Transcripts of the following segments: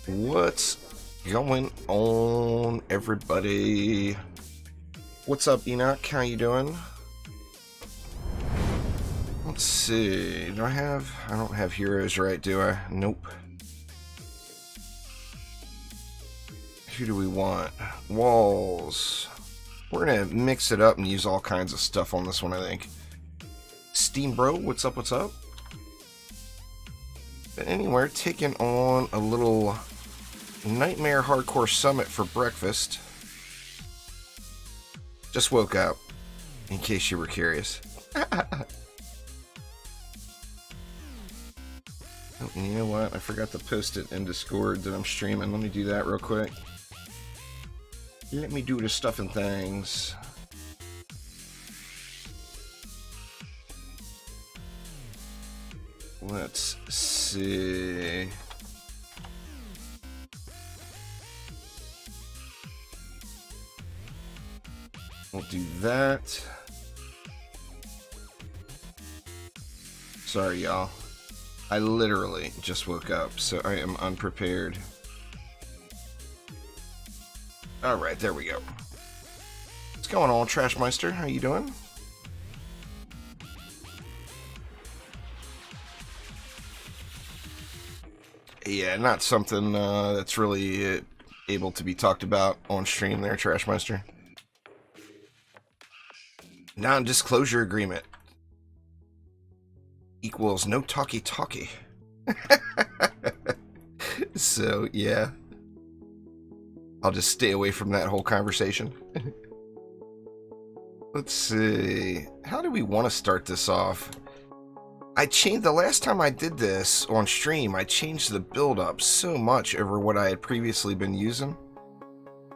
What's going on, everybody? What's up, Enoch? How you doing? Let's see. I don't have heroes, right, do I? Nope. Who do we want? Walls. We're gonna mix it up and use all kinds of stuff on this one, I think. Steam Bro, what's up, what's up? But anyway, taking on a little Nightmare Hardcore Summit for breakfast. Just woke up, in case you were curious. Oh, you know what? I forgot to post it in Discord that I'm streaming. Let me do that real quick. Let me do the stuff and things. Let's see. We'll do that. Sorry, y'all. I literally just woke up, so I am unprepared. Alright, there we go. What's going on, Trashmeister? How you doing? Yeah, not something that's really able to be talked about on stream there, Trashmeister. Non-disclosure agreement equals no talkie-talkie. So, yeah. I'll just stay away from that whole conversation. Let's see. How do we want to start this off? The last time I did this on stream, I changed the build up so much over what I had previously been using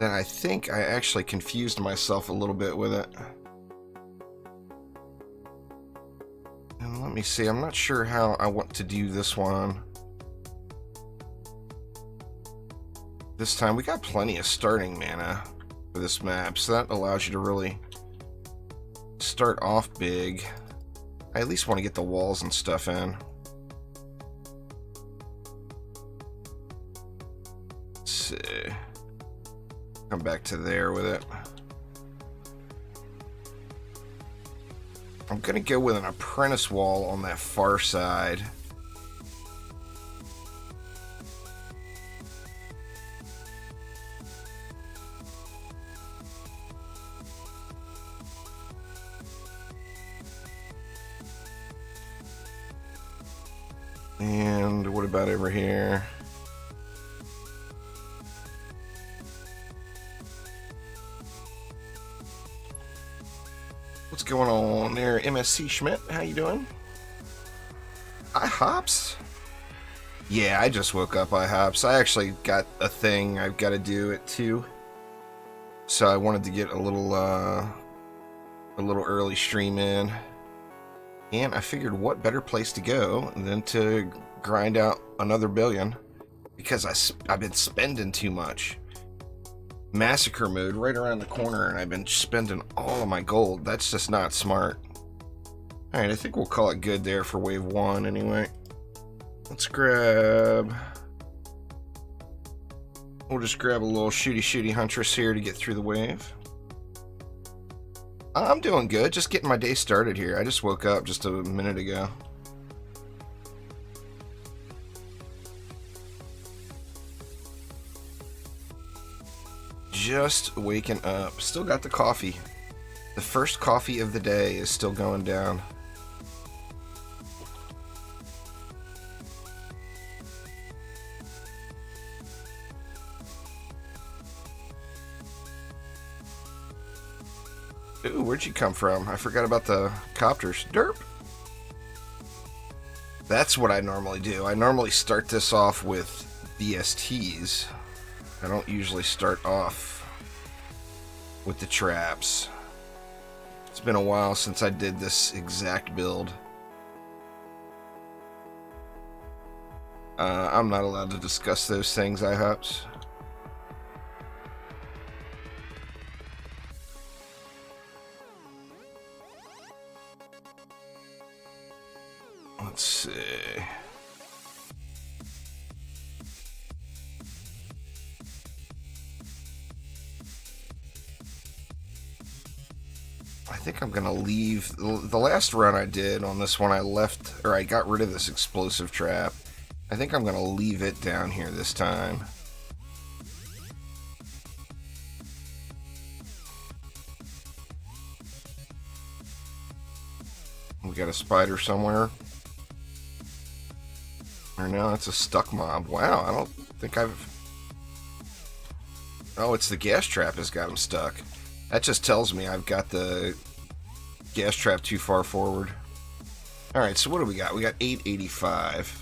that I think I actually confused myself a little bit with it. And let me see, I'm not sure how I want to do this one. This time we got plenty of starting mana for this map, so that allows you to really start off big. I at least want to get the walls and stuff in. Let's see. Come back to there with it. I'm gonna go with an apprentice wall on that far side. And what about over here? What's going on there, MSC Schmidt? How you doing? IHOPS? Yeah, I just woke up, IHOPS. I actually got a thing I've got to do at 2. So I wanted to get a little early stream in. And I figured what better place to go than to grind out another billion, because I've been spending too much. Massacre mode right around the corner, and I've been spending all of my gold. That's just not smart. Alright, I think we'll call it good there for wave 1 anyway. Let's grab... We'll just grab a little shooty huntress here to get through the wave. I'm doing good, just getting my day started here. I just woke up just a minute ago. Just waking up. Still got the coffee. The first coffee of the day is still going down. Ooh, where'd you come from? I forgot about the copters. Derp. That's what I normally do. I normally start this off with BSTs. I don't usually start off with the traps. It's been a while since I did this exact build. I'm not allowed to discuss those things, IHOPS. Let's see. think I'm gonna leave the last run I did on this one. I got rid of this explosive trap. I think I'm gonna leave it down here this time. We got a spider somewhere. Or no, it's a stuck mob. Wow, I don't think I've... Oh, it's the gas trap has got him stuck. That just tells me I've got the gas trap too far forward. Alright, so what do we got? We got 885.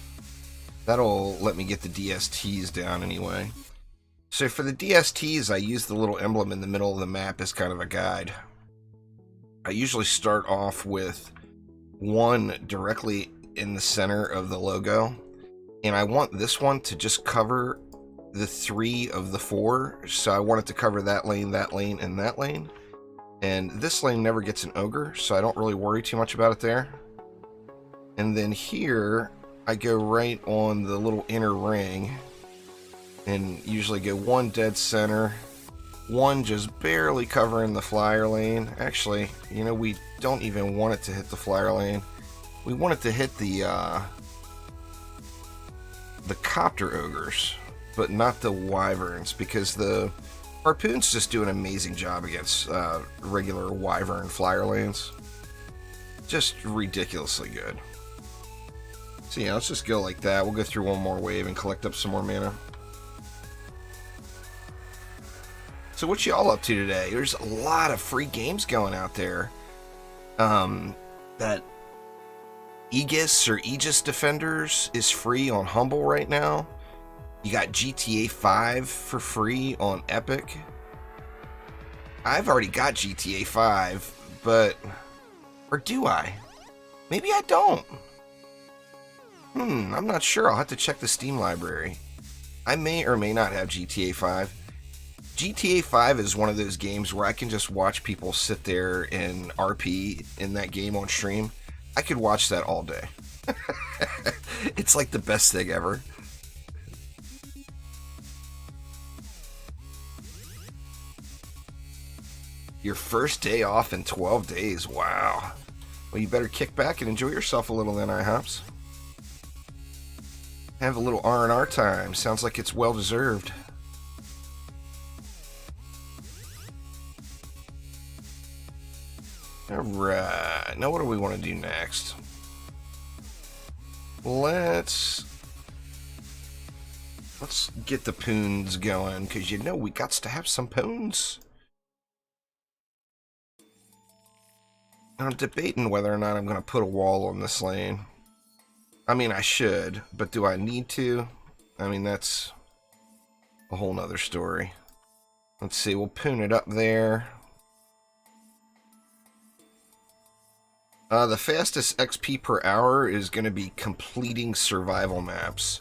That'll let me get the DSTs down anyway. So for the DSTs, I use the little emblem in the middle of the map as kind of a guide. I usually start off with one directly in the center of the logo, and I want this one to just cover the 3 of the 4, so I want it to cover that lane, and that lane. And this lane never gets an ogre, so I don't really worry too much about it there. And then here, I go right on the little inner ring, and usually go one dead center, one just barely covering the flyer lane. Actually, you know, we don't even want it to hit the flyer lane. We want it to hit the copter ogres, but not the wyverns, because the harpoons just do an amazing job against regular wyvern flyer lanes. Just ridiculously good. So yeah, let's just go like that. We'll go through one more wave and collect up some more mana. So what y'all up to today? There's a lot of free games going out there. That Aegis or Aegis Defenders is free on Humble right now. You got GTA 5 for free on Epic. I've already got GTA 5, but... Or do I? Maybe I don't. I'm not sure. I'll have to check the Steam library. I may or may not have GTA 5. GTA 5 is one of those games where I can just watch people sit there and RP in that game on stream. I could watch that all day. It's like the best thing ever. Your first day off in 12 days. Wow. Well, you better kick back and enjoy yourself a little then, IHOPS. Have a little R&R time. Sounds like it's well deserved. Alright, now what do we want to do next? Let's get the poons going, because you know we got to have some poons. I'm debating whether or not I'm going to put a wall on this lane. I mean, I should, but do I need to? I mean, that's a whole nother story. Let's see, we'll poon it up there. The fastest XP per hour is going to be completing survival maps.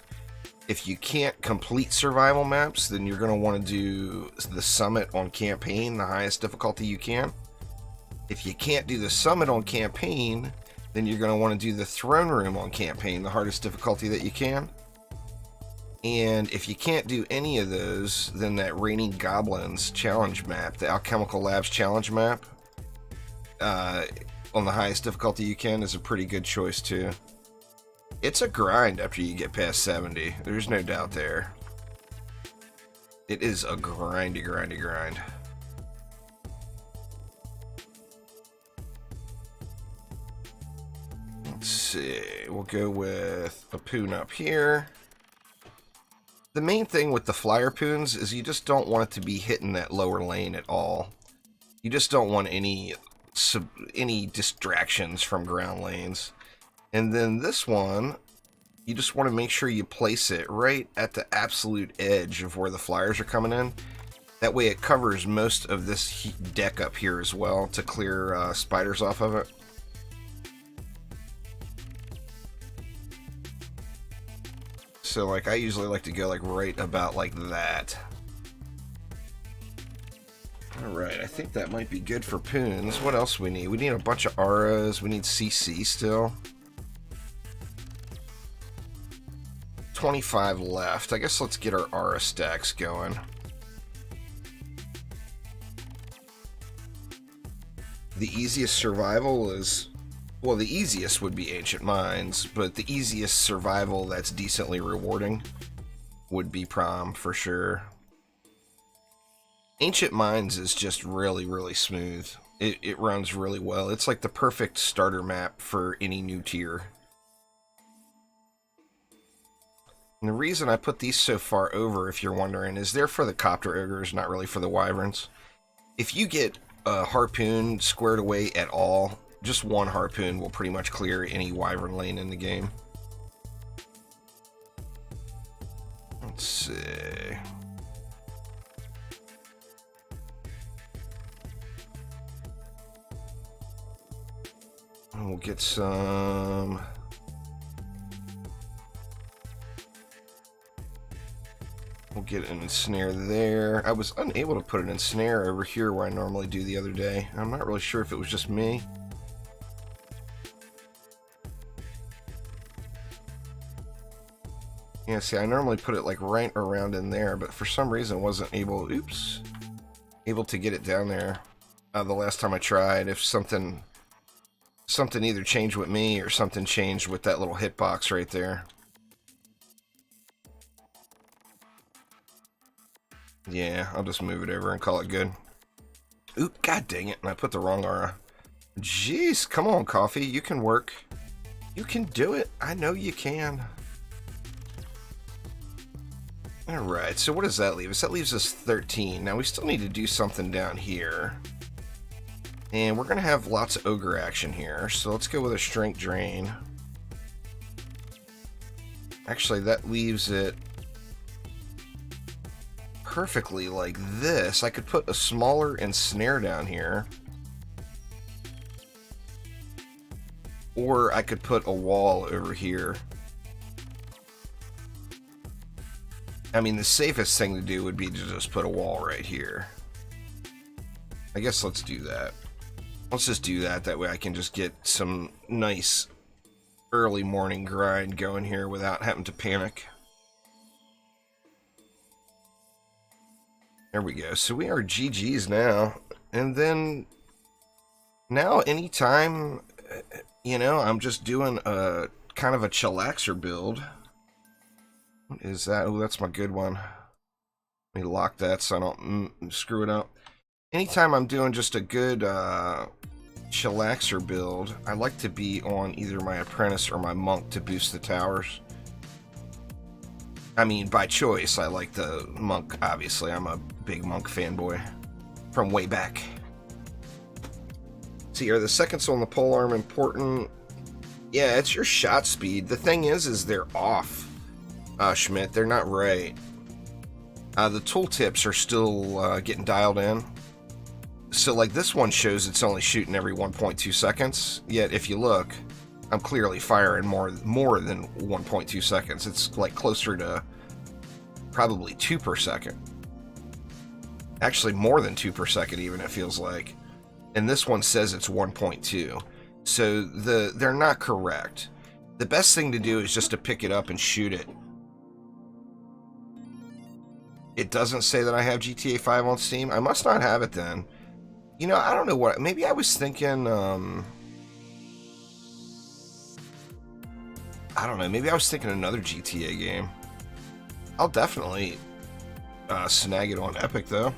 If you can't complete survival maps, then you're going to want to do the summit on campaign, the highest difficulty you can. If you can't do the summit on campaign, then you're going to want to do the throne room on campaign, the hardest difficulty that you can. And if you can't do any of those, then that Raining Goblins challenge map, the Alchemical Labs challenge map, on the highest difficulty you can, is a pretty good choice too. It's a grind after you get past 70. There's no doubt there. It is a grind. Let's see. We'll go with a poon up here. The main thing with the flyer poons is you just don't want it to be hitting that lower lane at all. You just don't want any distractions from ground lanes. And then this one, you just want to make sure you place it right at the absolute edge of where the flyers are coming in. That way it covers most of this deck up here as well to clear spiders off of it. So like I usually like to go like right about like that. Alright, I think that might be good for poons. What else we need? We need a bunch of auras. We need CC still. 25 left. I guess let's get our aura stacks going. The easiest survival is, well, the easiest would be Ancient Mines, but the easiest survival that's decently rewarding would be Prom for sure. Ancient Mines is just really, really smooth. It runs really well. It's like the perfect starter map for any new tier. And the reason I put these so far over, if you're wondering, is they're for the Copter Ogres, not really for the Wyverns. If you get a Harpoon squared away at all, just one Harpoon will pretty much clear any Wyvern lane in the game. Let's see. And we'll get some... We'll get an ensnare there. I was unable to put an ensnare over here where I normally do the other day. I'm not really sure if it was just me. Yeah, see, I normally put it like right around in there, but for some reason wasn't able, able to get it down there the last time I tried. If something either changed with me or something changed with that little hitbox right there. Yeah, I'll just move it over and call it good. Oop, god dang it, and I put the wrong aura. Jeez, come on, Coffee, you can work. You can do it. I know you can. Alright, so what does that leave us? That leaves us 13. Now we still need to do something down here. And we're going to have lots of Ogre action here, so let's go with a Strength Drain. Actually, that leaves it perfectly like this. I could put a smaller ensnare down here. Or I could put a wall over here. I mean, the safest thing to do would be to just put a wall right here. I guess let's do that. Let's just do that. That way I can just get some nice early morning grind going here without having to panic. There we go. So we are GG's now. And then now anytime, you know, I'm just doing a kind of a chillaxer build. What is that? Oh, that's my good one. Let me lock that so I don't screw it up. Anytime I'm doing just a good chillaxer build, I like to be on either my Apprentice or my Monk to boost the towers. I mean, by choice, I like the Monk, obviously. I'm a big Monk fanboy from way back. See, are the seconds on the polearm important? Yeah, it's your shot speed. The thing is they're off. Schmidt, they're not right. The tooltips are still getting dialed in. So, like, this one shows it's only shooting every 1.2 seconds. Yet, if you look, I'm clearly firing more than 1.2 seconds. It's, like, closer to probably 2 per second. Actually, more than 2 per second, even, it feels like. And this one says it's 1.2. So, they're not correct. The best thing to do is just to pick it up and shoot it. It doesn't say that I have GTA 5 on Steam. I must not have it then. You know, I don't know what... Maybe I was thinking... I don't know. Maybe I was thinking another GTA game. I'll definitely snag it on Epic, though.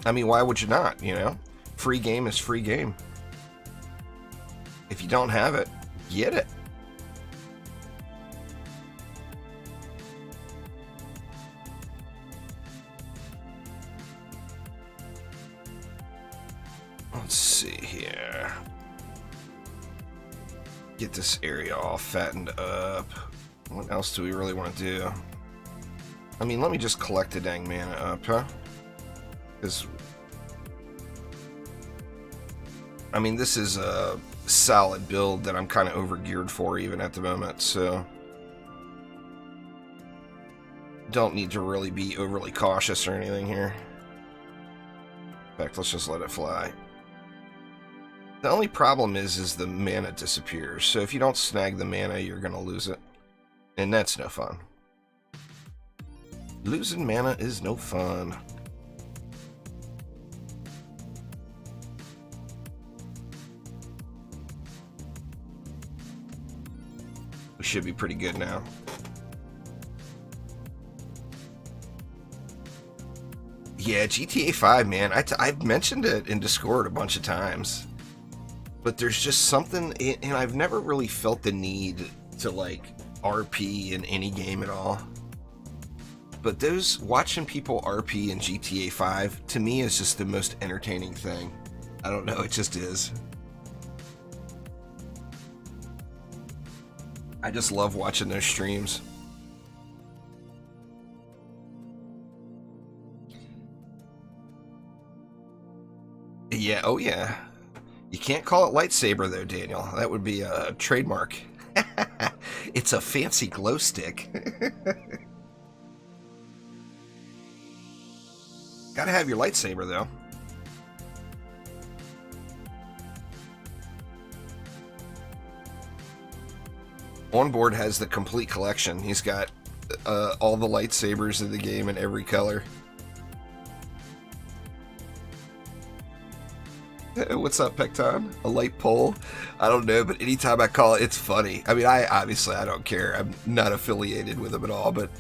I mean, why would you not, you know? Free game is free game. If you don't have it, get it. Let's see here. Get this area all fattened up. What else do we really want to do? I mean, let me just collect the dang mana up, huh? Because, I mean, this is a solid build that I'm kind of overgeared for even at the moment, so don't need to really be overly cautious or anything here. In fact, let's just let it fly. The only problem is the mana disappears, so if you don't snag the mana, you're going to lose it. And that's no fun. Losing mana is no fun. should be pretty good now. Yeah, GTA 5, man. I've mentioned it in Discord a bunch of times. But there's just something, and I've never really felt the need to, like, RP in any game at all. But watching people RP in GTA 5, to me, is just the most entertaining thing. I don't know, it just is. I just love watching those streams. Yeah, oh yeah. You can't call it lightsaber though, Daniel. That would be a trademark. It's a fancy glow stick. Gotta have your lightsaber though. Onboard has the complete collection. He's got all the lightsabers in the game in every color. What's up, Pecton? A light pole? I don't know, but anytime I call it, it's funny. I mean, obviously I don't care. I'm not affiliated with them at all, but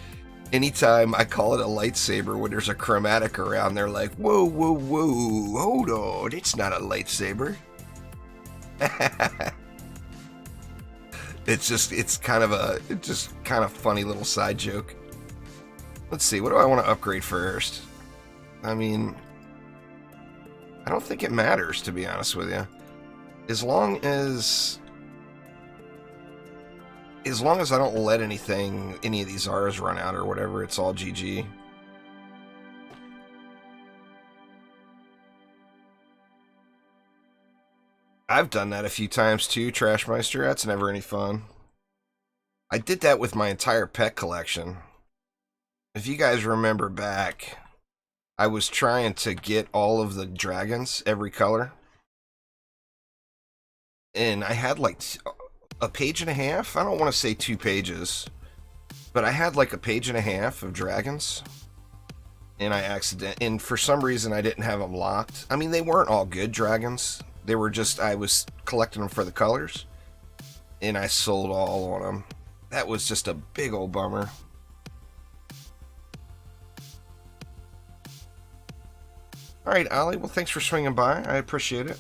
anytime I call it a lightsaber when there's a chromatic around, they're like, whoa, whoa, whoa, hold on, it's not a lightsaber. It's kind of a funny little side joke. Let's see, what do I want to upgrade first? I mean, I don't think it matters, to be honest with you. As long as I don't let any of these R's run out or whatever, it's all GG. I've done that a few times too, Trashmeister. That's never any fun. I did that with my entire pet collection. If you guys remember back, I was trying to get all of the dragons, every color. And I had like a page and a half. I don't want to say 2 pages, but I had like a page and a half of dragons. And and for some reason I didn't have them locked. I mean, they weren't all good dragons. They were just, I was collecting them for the colors. And I sold all on them. That was just a big old bummer. Alright, Ollie, well, thanks for swinging by. I appreciate it.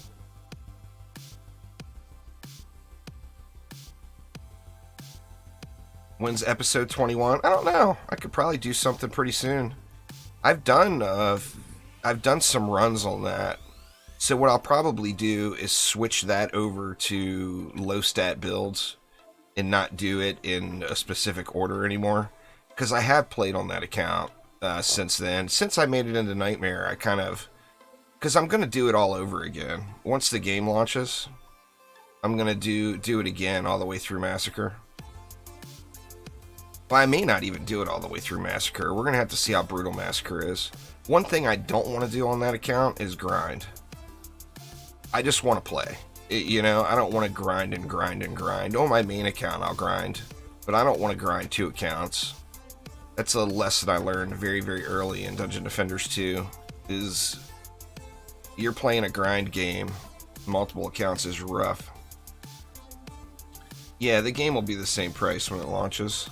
When's episode 21? I don't know. I could probably do something pretty soon. I've done some runs on that. So what I'll probably do is switch that over to low stat builds and not do it in a specific order anymore. Because I have played on that account since then. Since I made it into Nightmare, I kind of... Because I'm going to do it all over again. Once the game launches, I'm going to do it again all the way through Massacre. Well, I may not even do it all the way through Massacre. We're going to have to see how brutal Massacre is. One thing I don't want to do on that account is grind. I just want to play. You know, I don't want to grind and grind and grind. On my main account, I'll grind. But I don't want to grind 2 accounts. That's a lesson I learned very, very early in Dungeon Defenders 2. Is you're playing a grind game. Multiple accounts is rough. Yeah, the game will be the same price when it launches.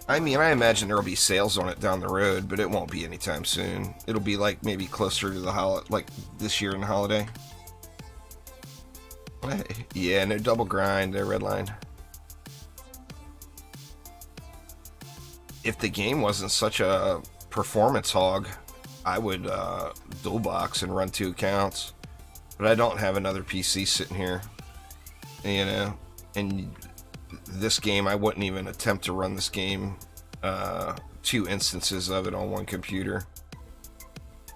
I mean, I imagine there will be sales on it down the road, but it won't be anytime soon. It'll be like maybe closer to the like this year in the holiday. Yeah, no double grind there, Redline. If the game wasn't such a performance hog, I would dual box and run 2 accounts. But I don't have another PC sitting here, you know, and this game, I wouldn't even attempt to run this game 2 instances of it on one computer.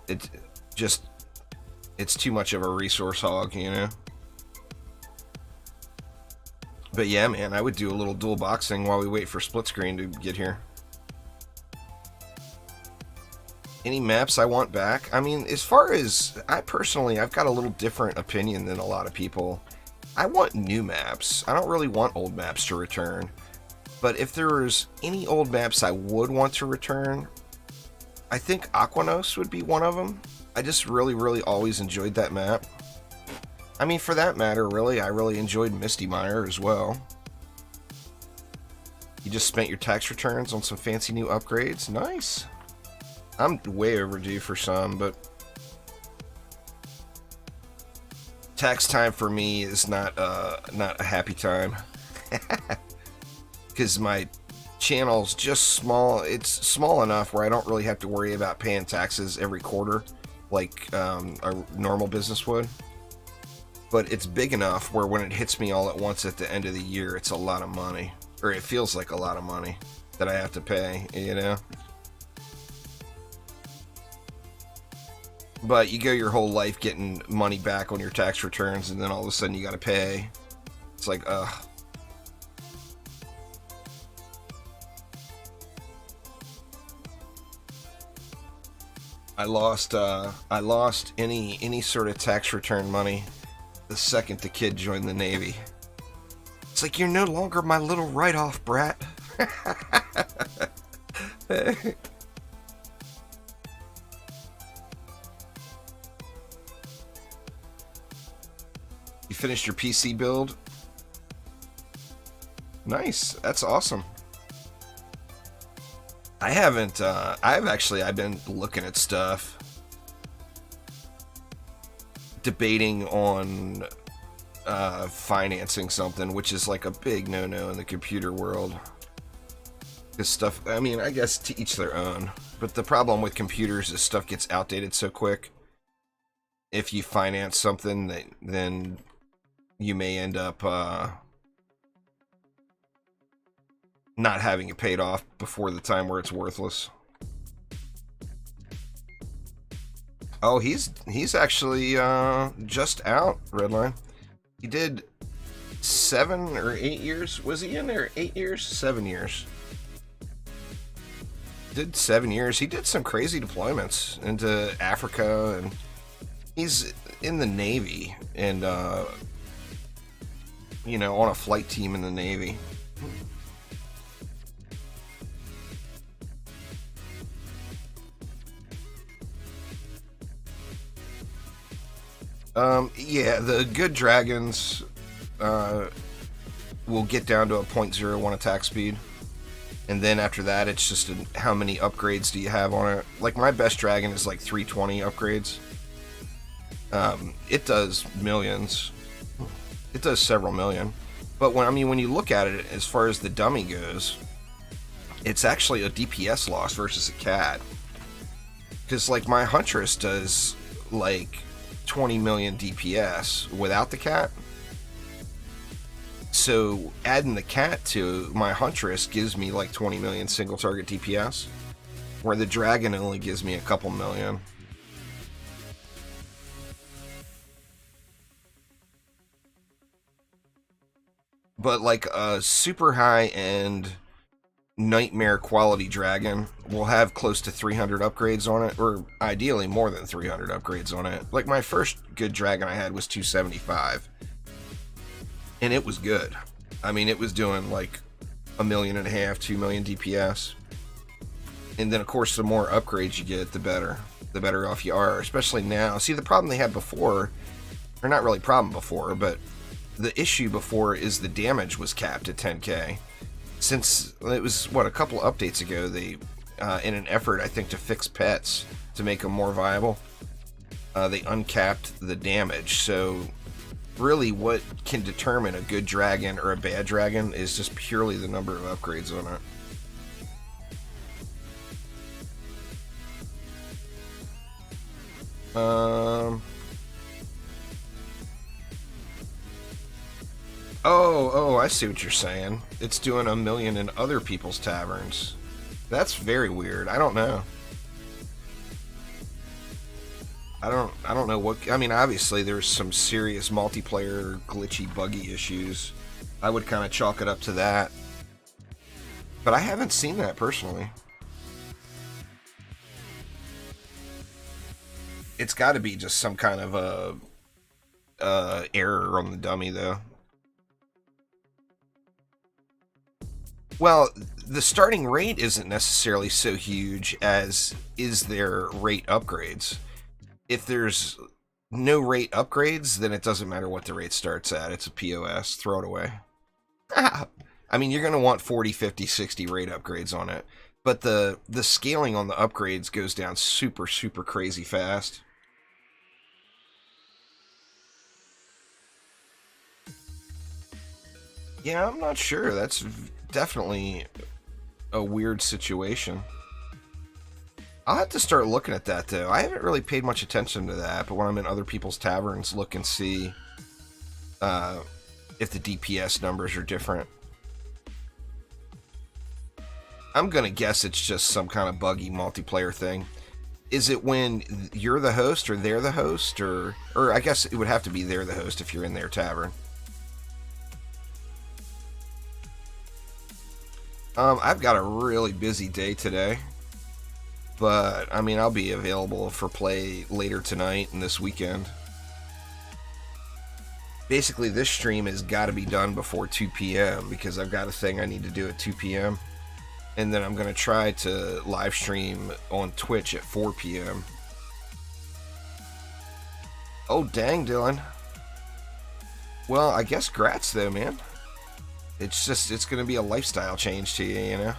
It's too much of a resource hog, you know. But yeah, man, I would do a little dual boxing while we wait for split screen to get here. Any maps I want back? I mean, as far as I've got a little different opinion than a lot of people. I want new maps. I don't really want old maps to return. But if there's any old maps I would want to return, I think Aquanos would be one of them. I just really, really always enjoyed that map. I mean, for that matter, really, I really enjoyed Misty Mire as well. You just spent your tax returns on some fancy new upgrades. Nice. I'm way overdue for some, but tax time for me is not a happy time. Because my channel's just small. It's small enough where I don't really have to worry about paying taxes every quarter like a normal business would. But it's big enough where when it hits me all at once at the end of the year, it's a lot of money. Or it feels like a lot of money that I have to pay, you know? But you go your whole life getting money back on your tax returns, and then all of a sudden you gotta pay. It's like, ugh. I lost any sort of tax return money the second the kid joined the Navy. It's like, you're no longer my little write-off, brat. You finished your PC build? Nice. That's awesome. I haven't, I've been looking at stuff. Debating on financing something, which is like a big no-no in the computer world. This stuff, I mean, I guess to each their own. But the problem with computers is stuff gets outdated so quick. If you finance something, then you may end up not having it paid off before the time where it's worthless. Oh, he's actually just out, Redline. He did 7 or 8 years. Was he in there? 8 years? 7 years. Did 7 years. He did some crazy deployments into Africa, and he's in the Navy, and you know, on a flight team in the Navy. Yeah, the good dragons will get down to a 0.01 attack speed. And then after that, it's just how many upgrades do you have on it. Like, my best dragon is like 320 upgrades. It does millions. It does several million. But when you look at it, as far as the dummy goes, it's actually a DPS loss versus a cat. Because, like, my Huntress does, like, 20 million DPS without the cat. So adding the cat to my Huntress gives me like 20 million single target DPS, where the dragon only gives me a couple million. But like a super high end nightmare quality dragon will have close to 300 upgrades on it, or ideally more than 300 upgrades on it. Like, my first good dragon I had was 275, and it was good. I mean, it was doing like 1.5 million, 2 million DPS. And then of course the more upgrades you get, the better off you are, especially now. See, the problem they had before, or not really problem before, but the issue before is the damage was capped at 10k. Since it was, what, a couple updates ago, they, in an effort, I think, to fix pets, to make them more viable, they uncapped the damage. So, really, what can determine a good dragon or a bad dragon is just purely the number of upgrades on it. Oh, I see what you're saying. It's doing 1 million in other people's taverns. That's very weird. I don't know. I don't know what... I mean, obviously there's some serious multiplayer glitchy, buggy issues. I would kind of chalk it up to that. But I haven't seen that personally. It's got to be just some kind of a error on the dummy, though. Well, the starting rate isn't necessarily so huge as is their rate upgrades. If there's no rate upgrades, then it doesn't matter what the rate starts at. It's a POS. Throw it away. I mean, you're going to want 40, 50, 60 rate upgrades on it. But the scaling on the upgrades goes down super, super crazy fast. Yeah, I'm not sure. That's definitely a weird situation. I'll have to start looking at that, though. I haven't really paid much attention to that, but when I'm in other people's taverns, look and see if the DPS numbers are different. I'm going to guess it's just some kind of buggy multiplayer thing. Is it when you're the host or they're the host? Or I guess it would have to be they're the host if you're in their tavern. I've got a really busy day today. But, I mean, I'll be available for play later tonight and this weekend. Basically, this stream has got to be done before 2 p.m. because I've got a thing I need to do at 2 p.m. And then I'm going to try to live stream on Twitch at 4 p.m. Oh, dang, Dylan. Well, I guess grats, though, man. It's going to be a lifestyle change to you, you know?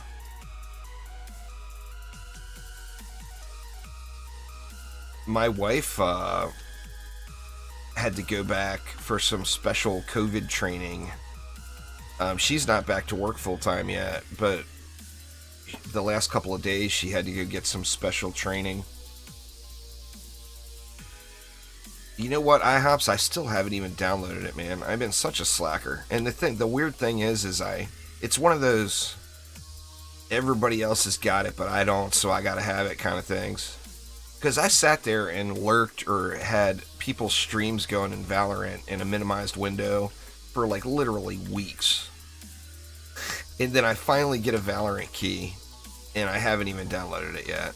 My wife had to go back for some special COVID training. She's not back to work full-time yet, but the last couple of days she had to go get some special training. You know what, IHOPS? I still haven't even downloaded it, man. I've been such a slacker. And the weird thing is it's one of those everybody else has got it, but I don't, so I gotta have it kind of things. Because I sat there and lurked or had people's streams going in Valorant in a minimized window for like literally weeks. And then I finally get a Valorant key, and I haven't even downloaded it yet.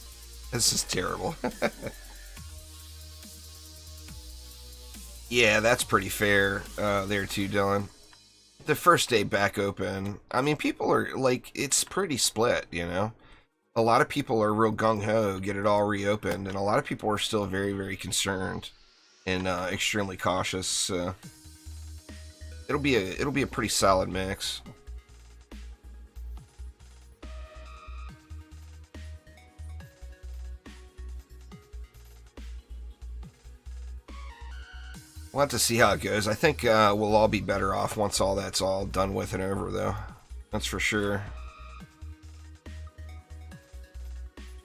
This is terrible. Yeah, that's pretty fair there too, Dylan. The first day back open, I mean, people are like, it's pretty split, you know? A lot of people are real gung-ho, get it all reopened, and a lot of people are still very, very concerned and extremely cautious. It'll be a pretty solid mix. We'll have to see how it goes. I think we'll all be better off once all that's all done with and over, though. That's for sure.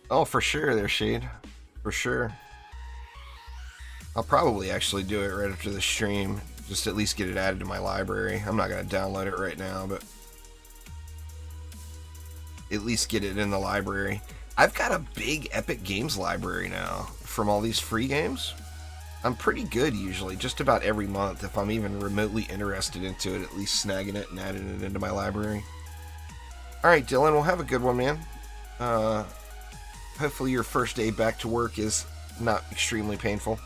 Oh, for sure there, Shade. For sure. I'll probably actually do it right after the stream. Just at least get it added to my library. I'm not going to download it right now, but at least get it in the library. I've got a big Epic Games library now from all these free games. I'm pretty good usually, just about every month. If I'm even remotely interested into it, at least snagging it and adding it into my library. Alright, Dylan, we'll have a good one, man. Hopefully your first day back to work is not extremely painful.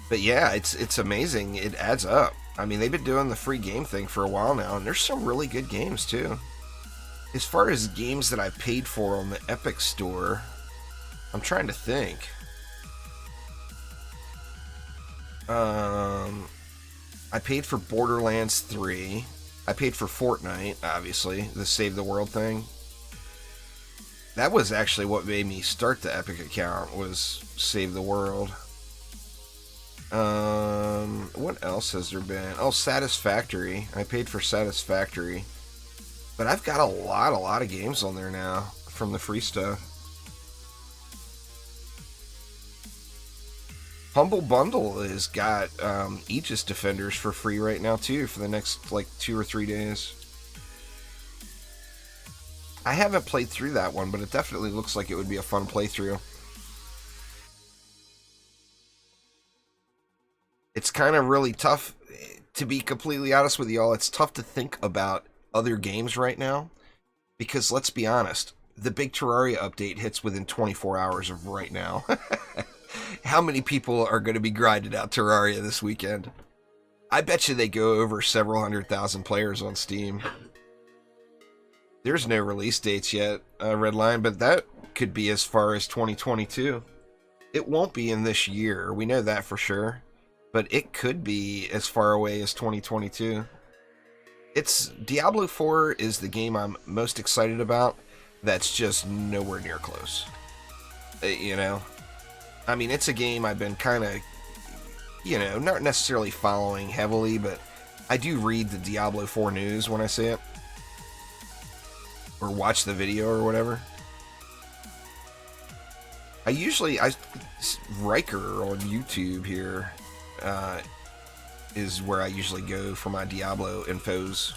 But yeah, it's amazing. It adds up. I mean, they've been doing the free game thing for a while now, and there's some really good games, too. As far as games that I paid for on the Epic Store, I'm trying to think. I paid for Borderlands 3. I paid for Fortnite, obviously, the Save the World thing. That was actually what made me start the Epic account, was Save the World. What else has there been? Oh, Satisfactory. I paid for Satisfactory. But I've got a lot of games on there now from the free stuff. Humble Bundle has got Aegis Defenders for free right now too for the next like 2 or 3 days. I haven't played through that one, but it definitely looks like it would be a fun playthrough. It's kind of really tough, to be completely honest with y'all. It's tough to think about other games right now because, let's be honest, the big Terraria update hits within 24 hours of right now. How many people are going to be grinding out Terraria this weekend? I bet you they go over several 100,000 players on Steam. There's no release dates yet, Redline, but that could be as far as 2022. It won't be in this year, we know that for sure, but it could be as far away as 2022. It's Diablo 4 is the game I'm most excited about. That's just nowhere near close. You know, I mean, it's a game I've been kind of, you know, not necessarily following heavily, but I do read the Diablo 4 news when I see it, or watch the video or whatever. Riker on YouTube here is where I usually go for my Diablo infos.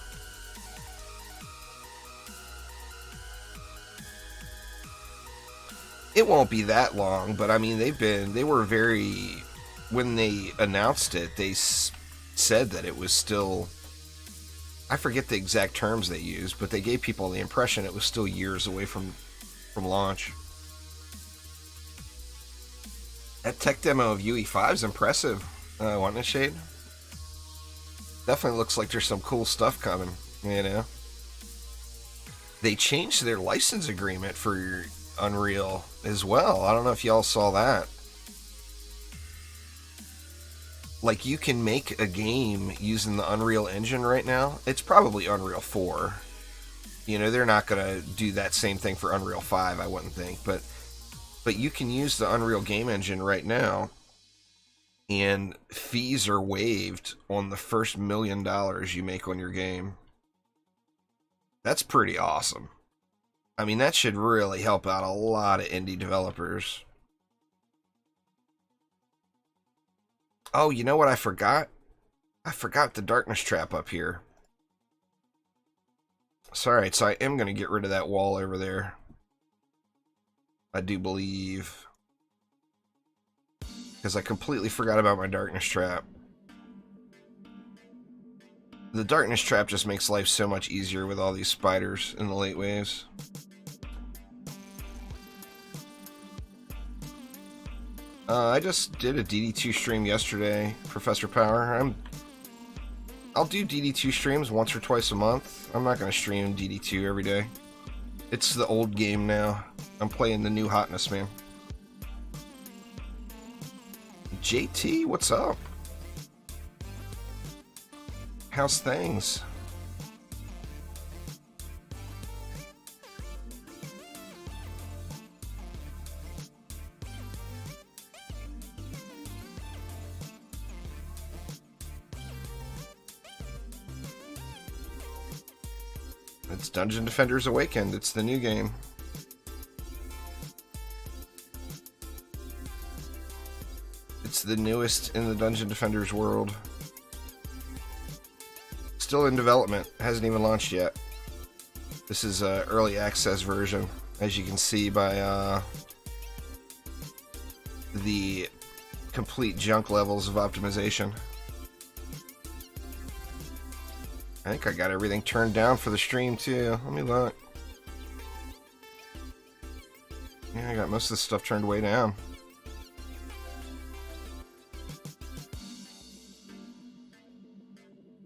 It won't be that long, but I mean, they were very, when they announced it, they said that it was still, I forget the exact terms they used, but they gave people the impression it was still years away from launch. That tech demo of UE5 is impressive, wasn't it, Shade? Definitely looks like there's some cool stuff coming, you know? They changed their license agreement for Unreal as well. I don't know if y'all saw that. Like, you can make a game using the Unreal Engine right now. It's probably Unreal 4. You know, they're not going to do that same thing for Unreal 5, I wouldn't think. But you can use the Unreal Game Engine right now, and fees are waived on the first $1 million you make on your game. That's pretty awesome. I mean, that should really help out a lot of indie developers. Oh, you know what I forgot? I forgot the darkness trap up here. Sorry, so I am going to get rid of that wall over there. I do believe. Because I completely forgot about my darkness trap. The darkness trap just makes life so much easier with all these spiders in the late waves. I just did a DD2 stream yesterday, Professor Power. I'll do DD2 streams once or twice a month. I'm not going to stream DD2 every day. It's the old game now. I'm playing the new hotness, man. JT, what's up? How's things? It's Dungeon Defenders Awakened. It's the new game. It's the newest in the Dungeon Defenders world. Still in development. Hasn't even launched yet. This is an early access version, as you can see by the complete junk levels of optimization. I think I got everything turned down for the stream too. Let me look. Yeah, I got most of this stuff turned way down.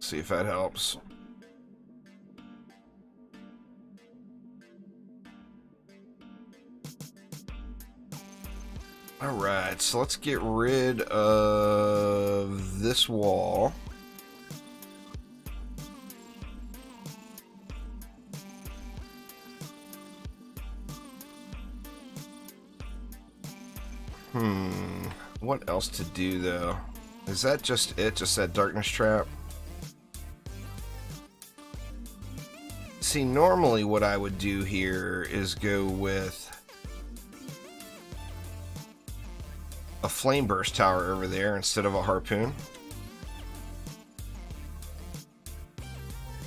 See if that helps. Alright, so let's get rid of this wall. What else to do though? Is that just it? Just that darkness trap? See, normally what I would do here is go with a flame burst tower over there instead of a harpoon.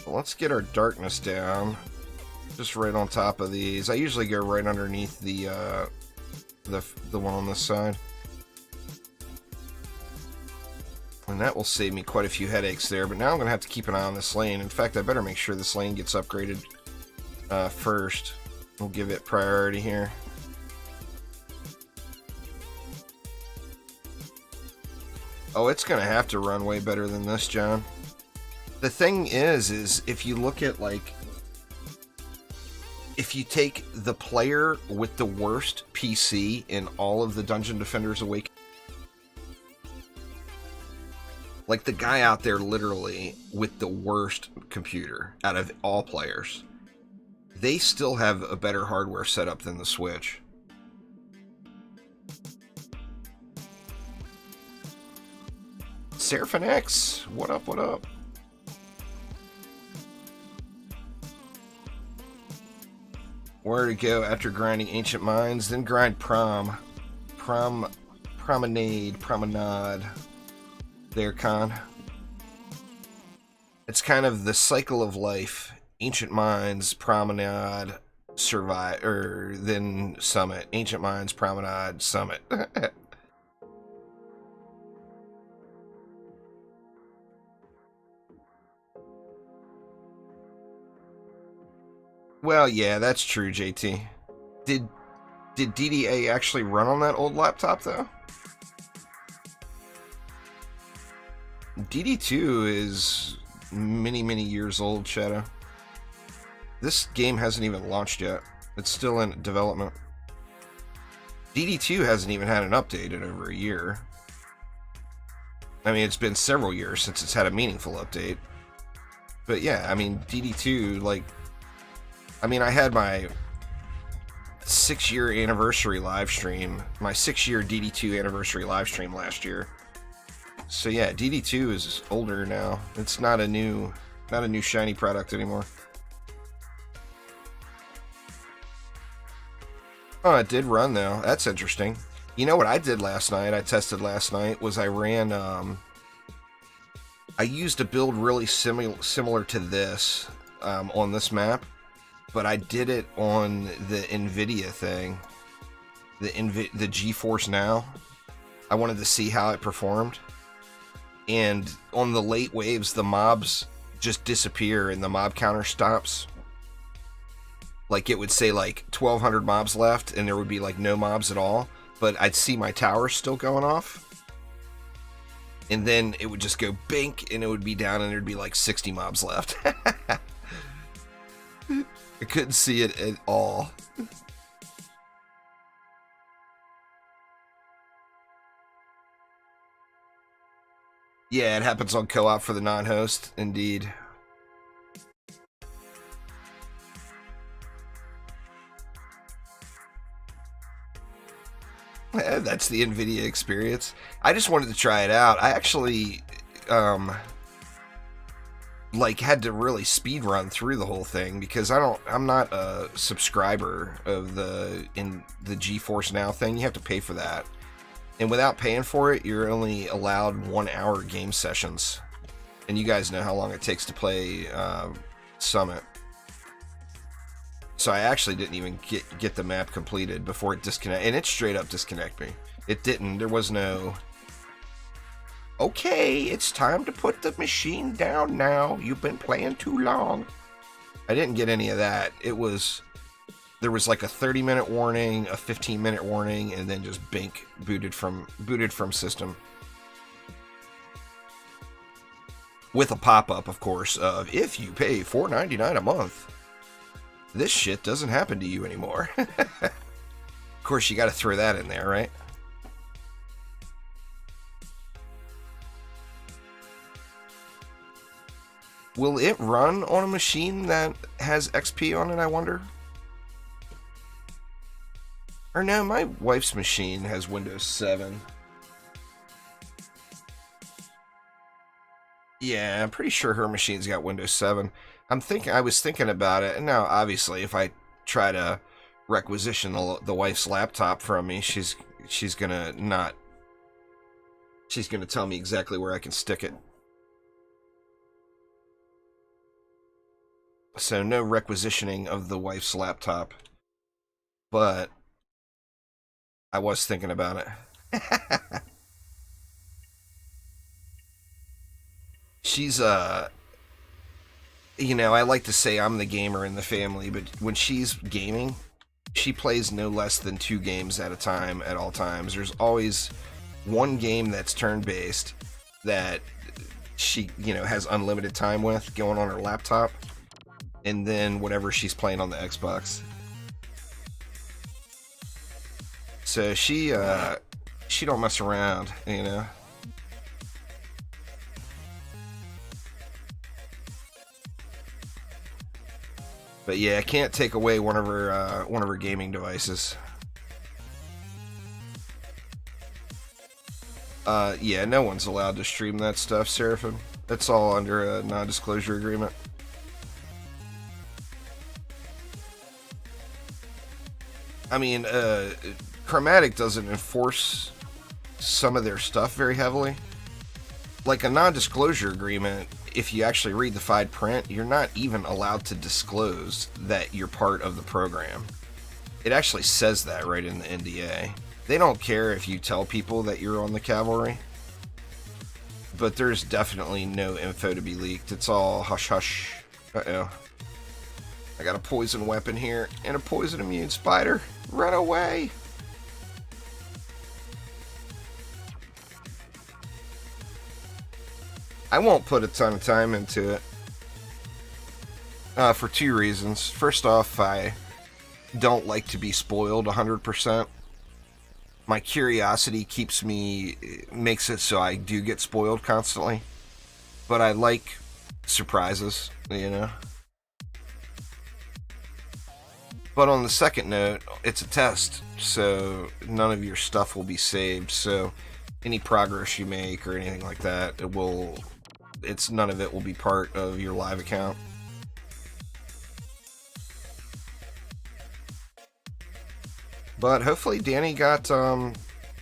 But let's get our darkness down, just right on top of these. I usually go right underneath the one on this side. And that will save me quite a few headaches there, but now I'm going to have to keep an eye on this lane. In fact, I better make sure this lane gets upgraded first. We'll give it priority here. Oh, it's going to have to run way better than this, John. The thing is if you look at, like, if you take the player with the worst PC in all of the Dungeon Defenders Awakening, like the guy out there literally with the worst computer out of all players, they still have a better hardware setup than the Switch. Seraphin X, what up, what up? Where to go after grinding Ancient Mines, then grind Promenade. There, Con. It's kind of the cycle of life. Ancient Mines, Promenade, Survive, or then Summit. Ancient Mines, Promenade, Summit. Well, yeah, that's true, JT. Did DDA actually run on that old laptop, though? DD2 is many years old, Shadow. This game hasn't even launched yet. It's still in development. DD2 hasn't even had an update in over a year. I mean, it's been several years since it's had a meaningful update. But yeah, I mean, DD2, like... I mean, I had my 6-year anniversary live stream, my 6-year DD2 anniversary live stream last year. So yeah, DD2 is older now. It's not a new shiny product anymore. Oh, it did run though. That's interesting. You know what I did last night? I tested last night was I ran. I used a build really similar to this on this map, but I did it on the NVIDIA thing, the GeForce Now. I wanted to see how it performed. And on the late waves, the mobs just disappear and the mob counter stops. Like, it would say, like, 1,200 mobs left, and there would be, like, no mobs at all. But I'd see my towers still going off. And then it would just go bink, and it would be down, and there'd be, like, 60 mobs left. I couldn't see it at all. Yeah, it happens on co-op for the non-host, indeed. That's the NVIDIA experience. I just wanted to try it out. I actually, like, had to really speed run through the whole thing because I'm not a subscriber of the GeForce Now thing. You have to pay for that. And without paying for it, you're only allowed 1-hour game sessions. And you guys know how long it takes to play Summit. So I actually didn't even get the map completed before it disconnected. And it straight up disconnected me. It didn't. There was no... Okay, it's time to put the machine down now. You've been playing too long. I didn't get any of that. It was... There was like a 30-minute warning, a 15-minute warning, and then just bink, booted from system. With a pop-up, of course, of if you pay $4.99 a month, this shit doesn't happen to you anymore. Of course, you got to throw that in there, right? Will it run on a machine that has XP on it, I wonder? Or no, my wife's machine has Windows 7. Yeah, I'm pretty sure her machine's got Windows 7. I was thinking about it, and now obviously if I try to requisition the wife's laptop from me, she's gonna tell me exactly where I can stick it. So no requisitioning of the wife's laptop. But I was thinking about it. She's, you know, I like to say I'm the gamer in the family, but when she's gaming, she plays no less than 2 games at a time at all times. There's always one game that's turn-based that she, you know, has unlimited time with going on her laptop, and then whatever she's playing on the Xbox. So she don't mess around, you know. But yeah, I can't take away one of her gaming devices. Yeah, no one's allowed to stream that stuff, Seraphim. It's all under a non-disclosure agreement. I mean, Chromatic doesn't enforce some of their stuff very heavily. Like a non-disclosure agreement, if you actually read the fine print, you're not even allowed to disclose that you're part of the program. It actually says that right in the NDA. They don't care if you tell people that you're on the cavalry, but there's definitely no info to be leaked. It's all hush-hush. Uh-oh. I got a poison weapon here and a poison immune spider. Run away! I won't put a ton of time into it. For two reasons. First off, I don't like to be spoiled 100%. My curiosity makes it so I do get spoiled constantly. But I like surprises, you know. But on the second note, it's a test, so none of your stuff will be saved. So any progress you make or anything like that, none of it will be part of your live account. But hopefully Danny got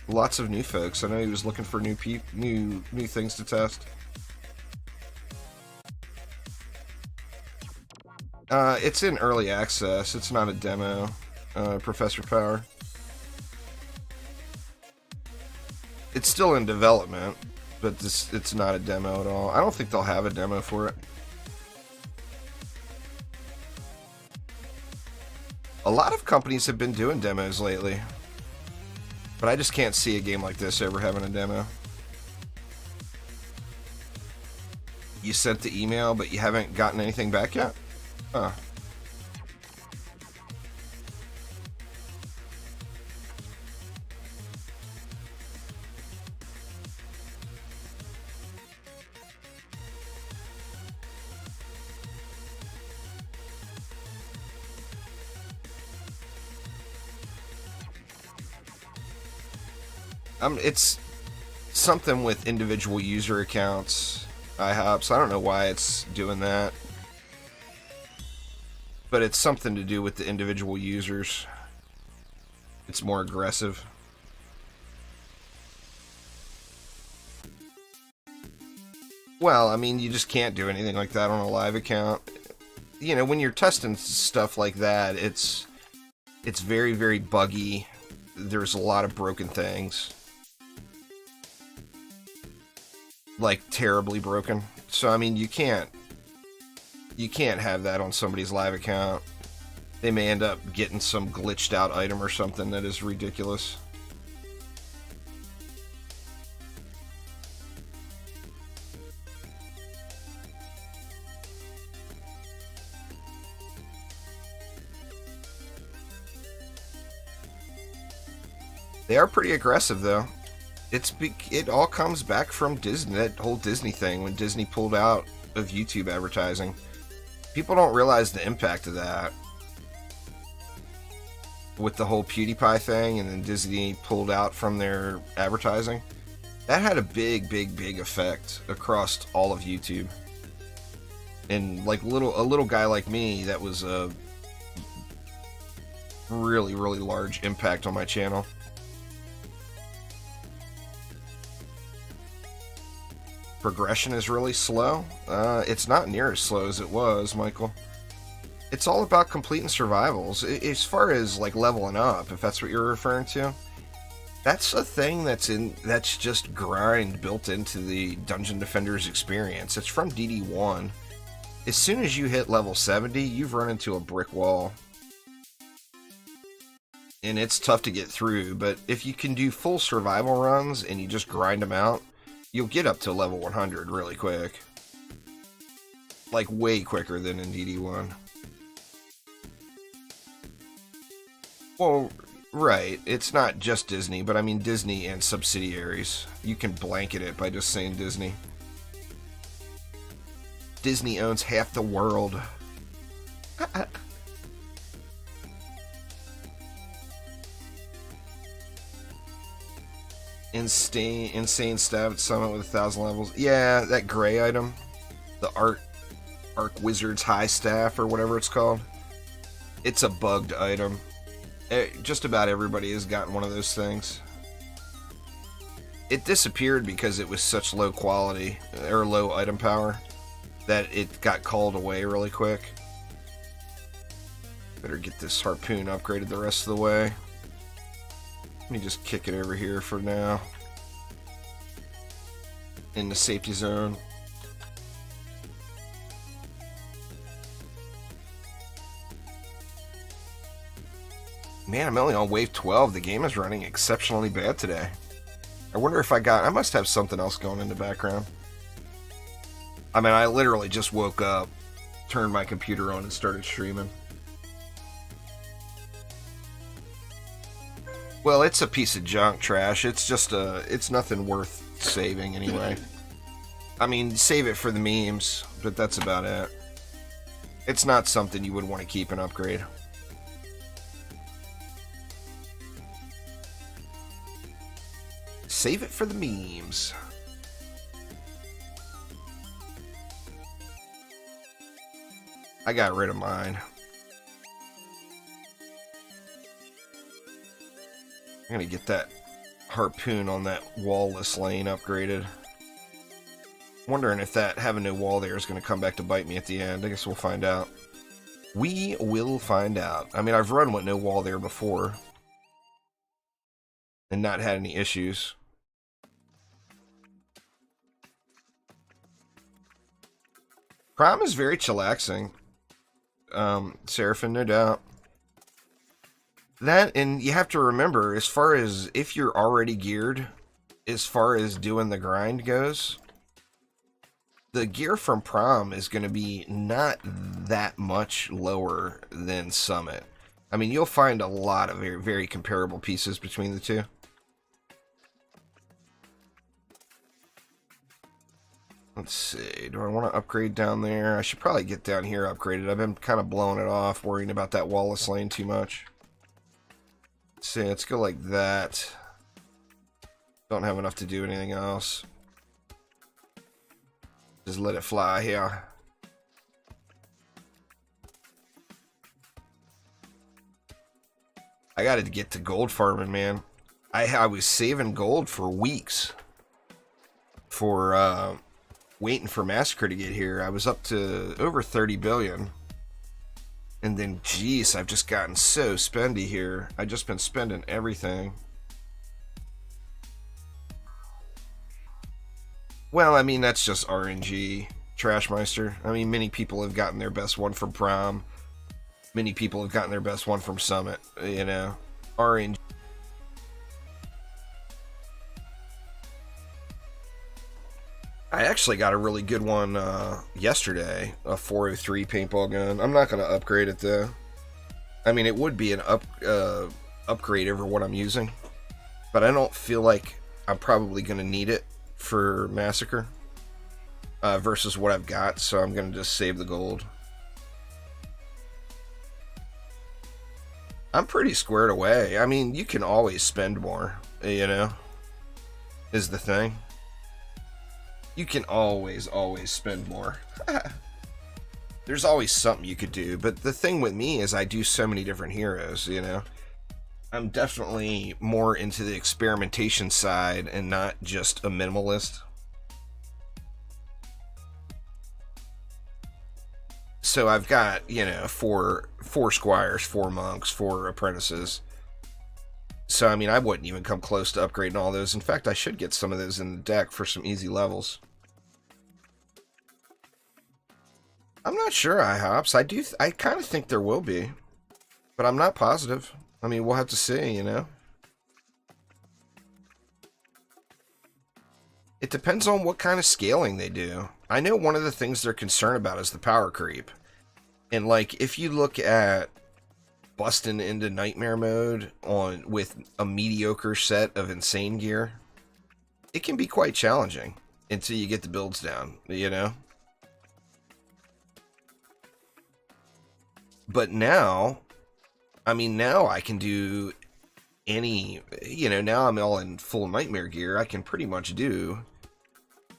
lots of new folks. I know he was looking for new things to test. It's in early access. It's not a demo, Professor Power. It's still in development, but it's not a demo at all. I don't think they'll have a demo for it. A lot of companies have been doing demos lately, but I just can't see a game like this ever having a demo. You sent the email, but you haven't gotten anything back yet? Huh. It's something with individual user accounts, IHOPs. I don't know why it's doing that. But it's something to do with the individual users. It's more aggressive. Well, I mean, you just can't do anything like that on a live account. You know, when you're testing stuff like that, it's very, very buggy. There's a lot of broken things. Like, terribly broken. So, I mean, you can't have that on somebody's live account. They may end up getting some glitched out item or something that is ridiculous. They are pretty aggressive, though. It all comes back from Disney, that whole Disney thing, when Disney pulled out of YouTube advertising. People don't realize the impact of that. With the whole PewDiePie thing, and then Disney pulled out from their advertising. That had a big, big, big effect across all of YouTube. And like a little guy like me, that was a really, really large impact on my channel. Progression is really slow. It's not near as slow as it was, Michael. It's all about completing survivals. As far as like leveling up, if that's what you're referring to, that's a thing that's just grind built into the Dungeon Defender's experience. It's from DD1. As soon as you hit level 70, you've run into a brick wall. And it's tough to get through, but if you can do full survival runs and you just grind them out, you'll get up to level 100 really quick. Like, way quicker than in DD1. Well, Right. It's not just Disney, but I mean Disney and subsidiaries. You can blanket it by just saying Disney. Disney owns half the world. Insane staff at Summit with 1,000 levels. Yeah, that gray item. The Arc Wizard's High Staff or whatever it's called. It's a bugged item. Just about everybody has gotten one of those things. It disappeared because it was such low quality, or low item power, that it got called away really quick. Better get this harpoon upgraded the rest of the way. Let me just kick it over here for now. In the safety zone. Man, I'm only on wave 12. The game is running exceptionally bad today. I wonder if I must have something else going in the background. I mean, I literally just woke up, turned my computer on, and started streaming. Well, it's a piece of junk trash. It's just it's nothing worth saving anyway. I mean, save it for the memes, but that's about it. It's not something you would want to keep and upgrade. Save it for the memes. I got rid of mine. I'm gonna get that harpoon on that wall-less lane upgraded. Wondering if that having no wall there is gonna come back to bite me at the end. I guess we'll find out. We will find out. I mean, I've run with no wall there before and not had any issues. Prime is very chillaxing. Seraphim, no doubt. That, and you have to remember, as far as if you're already geared, as far as doing the grind goes, the gear from Prom is going to be not that much lower than Summit. I mean, you'll find a lot of very, very comparable pieces between the two. Let's see, do I want to upgrade down there? I should probably get down here upgraded. I've been kind of blowing it off, worrying about that wall-less lane too much. Let's see, let's go like that. Don't have enough to do anything else. Just let it fly here. I gotta get to gold farming, man. I was saving gold for weeks. For, waiting for Massacre to get here. I was up to over 30 billion. And then, geez, I've just gotten so spendy here. I've just been spending everything. Well, I mean, that's just RNG. Trashmeister. I mean, many people have gotten their best one from Prom. Many people have gotten their best one from Summit. You know, RNG. I actually got a really good one yesterday, a 403 paintball gun. I'm not going to upgrade it though. I mean, it would be an upgrade over what I'm using, but I don't feel like I'm probably going to need it for Massacre versus what I've got, so I'm going to just save the gold. I'm pretty squared away. I mean, you can always spend more, you know, is the thing. You can always spend more. There's always something you could do, but the thing with me is I do so many different heroes, you know. I'm definitely more into the experimentation side and not just a minimalist. So I've got, you know, four squires, 4 monks, 4 apprentices. So, I mean, I wouldn't even come close to upgrading all those. In fact, I should get some of those in the deck for some easy levels. I'm not sure, IHOPS. I kind of think there will be, but I'm not positive. I mean, we'll have to see, you know. It depends on what kind of scaling they do. I know one of the things they're concerned about is the power creep. And, like, if you look at busting into nightmare mode with a mediocre set of insane gear, it can be quite challenging until you get the builds down, you know? But now, I mean, now I can do any, you know, now I'm all in full nightmare gear. I can pretty much do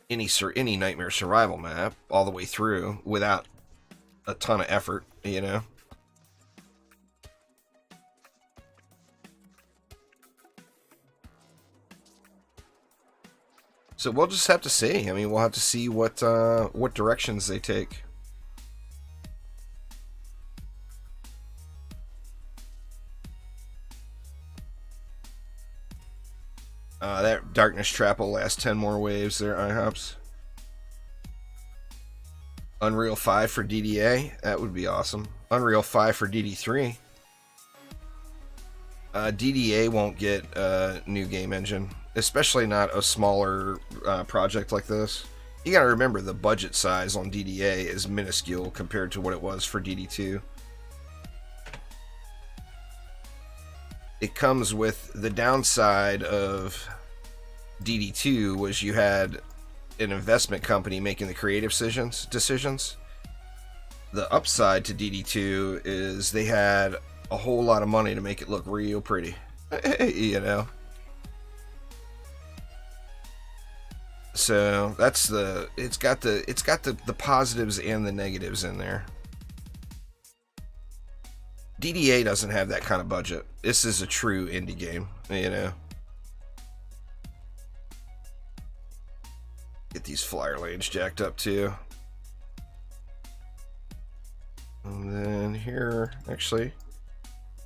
any nightmare survival map all the way through without a ton of effort, you know? So we'll just have to see. I mean, we'll have to see what directions they take. That Darkness Trap will last 10 more waves there, IHOPs. Unreal 5 for DDA, that would be awesome. Unreal 5 for DD3. DDA won't get a new game engine, especially not a smaller project like this. You gotta remember the budget size on DDA is minuscule compared to what it was for DD2. It comes with the downside of DD2 was you had an investment company making the creative decisions. The upside to DD2 is they had a whole lot of money to make it look real pretty, you know. So that's it's got the positives and the negatives in there. DDA doesn't have that kind of budget. This is a true indie game, you know. Get these flyer lanes jacked up too. And then here, actually,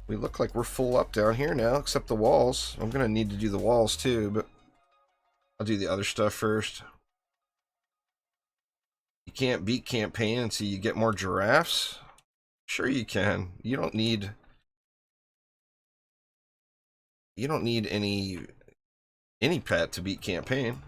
we look like we're full up down here now, except the walls. I'm gonna need to do the walls too, but I'll do the other stuff first. You can't beat campaign until you get more giraffes? Sure you can. You don't need any pet to beat campaign.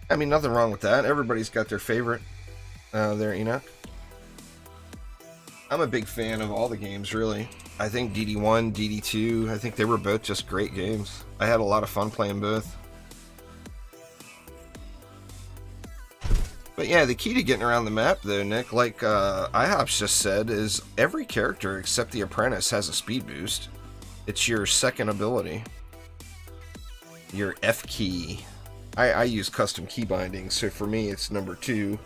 I mean, nothing wrong with that. Everybody's got their favorite there, Enoch. I'm a big fan of all the games, really. I think DD1, DD2, I think they were both just great games. I had a lot of fun playing both. But yeah, the key to getting around the map, though, Nick, like IHOPS just said, is every character except the apprentice has a speed boost. It's your second ability. Your F key. I use custom key bindings, so for me it's number 2.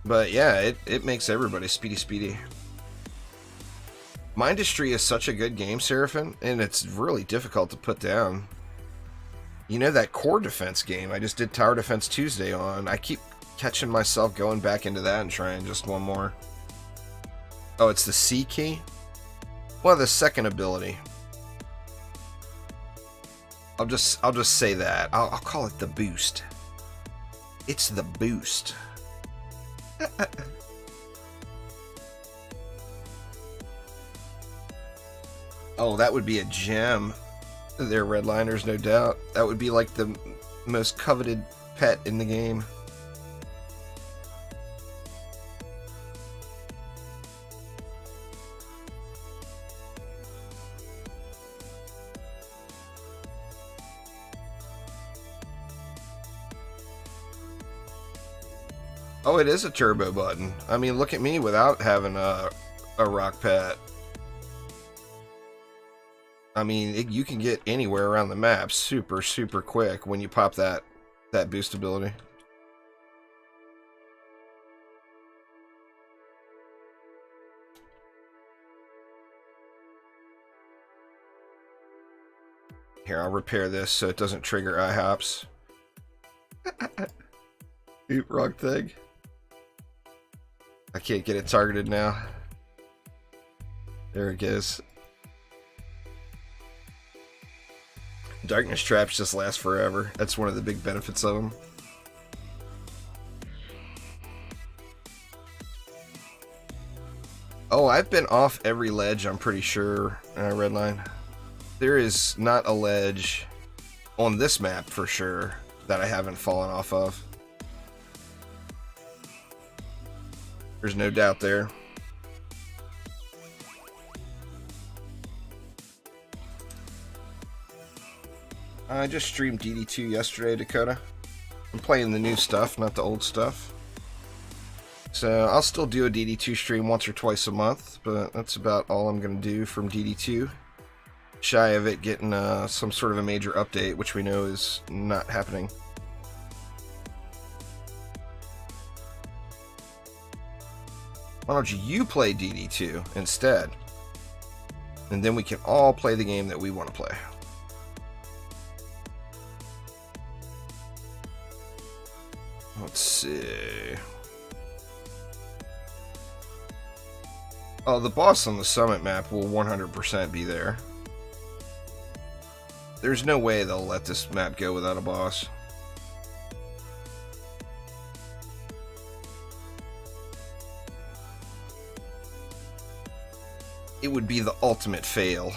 But yeah, it makes everybody speedy. Mindustry is such a good game, Seraphin, and it's really difficult to put down. You know that core defense game I just did Tower Defense Tuesday on? I keep catching myself going back into that and trying just one more. Oh, it's the C key? Well, the second ability. I'll just say that. I'll call it the boost. It's the boost. Oh, that would be a gem. They're redliners, no doubt. That would be like the most coveted pet in the game. Oh, it is a turbo button. I mean, look at me without having a rock pet. I mean, you can get anywhere around the map super quick when you pop that boost ability. Here, I'll repair this so it doesn't trigger IHOPS. Oop, wrong thing. I can't get it targeted now. There it goes. Darkness traps just last forever. That's one of the big benefits of them. Oh, I've been off every ledge, I'm pretty sure, Redline. there is not a ledge on this map for sure that I haven't fallen off of. There's no doubt there. I just streamed DD2 yesterday, Dakota. I'm playing the new stuff, not the old stuff. So I'll still do a DD2 stream once or twice a month, but that's about all I'm going to do from DD2. Shy of it getting some sort of a major update, which we know is not happening. Why don't you play DD2 instead? And then we can all play the game that we want to play. Let's see. Oh, the boss on the summit map will 100% be there. There's no way they'll let this map go without a boss. It would be the ultimate fail.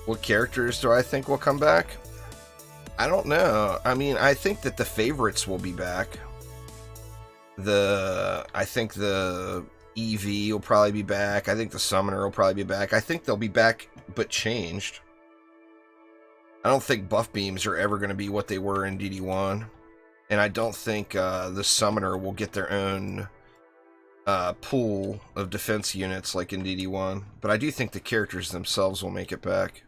What characters do I think will come back? I don't know. I mean, I think that the favorites will be back. I think the EV will probably be back. I think the Summoner will probably be back. I think they'll be back, but changed. I don't think buff beams are ever going to be what they were in DD1. And I don't think the Summoner will get their own pool of defense units like in DD1. But I do think the characters themselves will make it back.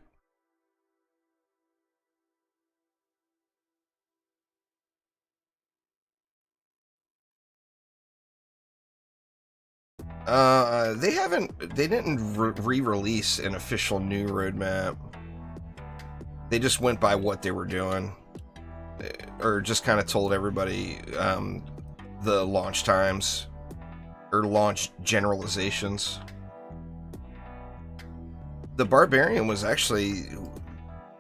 They didn't re-release an official new roadmap. They just went by what they were doing, or just kind of told everybody the launch times or launch generalizations. The Barbarian was actually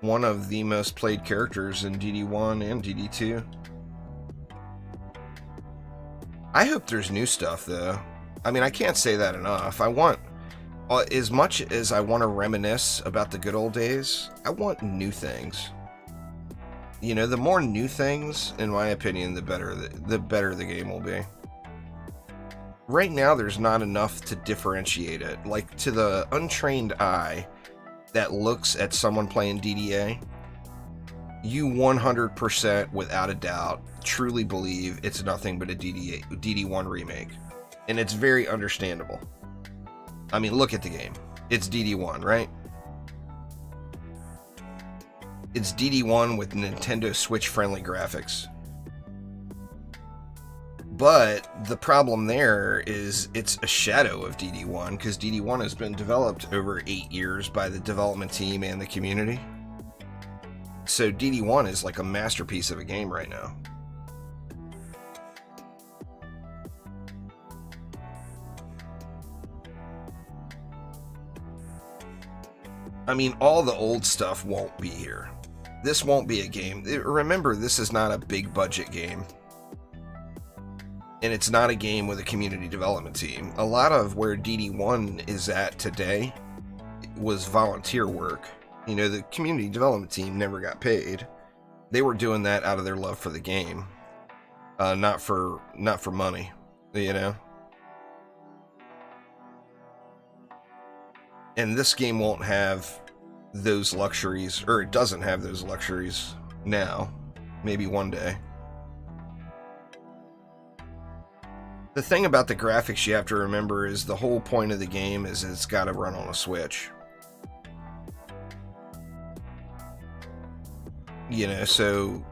one of the most played characters in DD1 and DD2. I hope there's new stuff though. I mean, I can't say that enough. I want, as much as I want to reminisce about the good old days, I want new things. You know, the more new things, in my opinion, the better the game will be. Right now, there's not enough to differentiate it. Like, to the untrained eye that looks at someone playing DDA, you 100%, without a doubt, truly believe it's nothing but a DD1 remake. And it's very understandable. I mean, look at the game. It's DD1, right? It's DD1 with Nintendo Switch friendly graphics. But the problem there is it's a shadow of DD1, because DD1 has been developed over 8 years by the development team and the community. So DD1 is like a masterpiece of a game right now. I mean, all the old stuff won't be here. This won't be a game. Remember, this is not a big budget game. And it's not a game with a community development team. A lot of where DD1 is at today was volunteer work. You know, the community development team never got paid. They were doing that out of their love for the game. Not for money, you know? And this game won't have those luxuries, or it doesn't have those luxuries now. Maybe one day. The thing about the graphics you have to remember is the whole point of the game is it's got to run on a Switch. You know, so...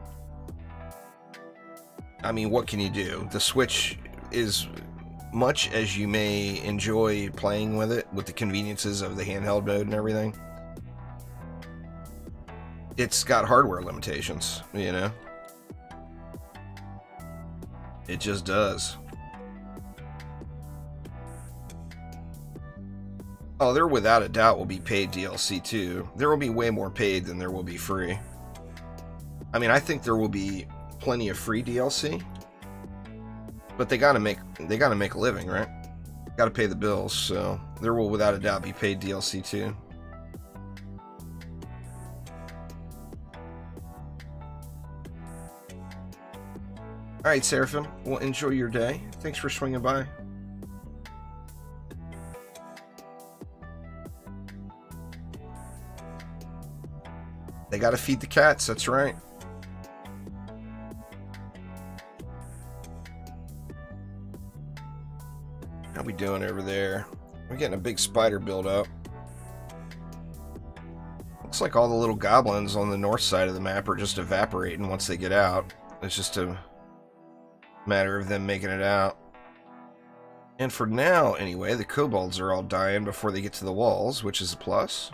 I mean, what can you do? The Switch is... much as you may enjoy playing with it, with the conveniences of the handheld mode and everything, it's got hardware limitations, you know? It just does. Oh, there without a doubt will be paid DLC too. There will be way more paid than there will be free. I mean, I think there will be plenty of free DLC. But they gotta make a living, right? Got to pay the bills, so there will without a doubt be paid DLC too. Alright, Seraphim. Well, enjoy your day. Thanks for swinging by. They gotta feed the cats, that's right. How we doing over there? We're getting a big spider build up. Looks like all the little goblins on the north side of the map are just evaporating once they get out. It's just a matter of them making it out. And for now, anyway, the kobolds are all dying before they get to the walls, which is a plus.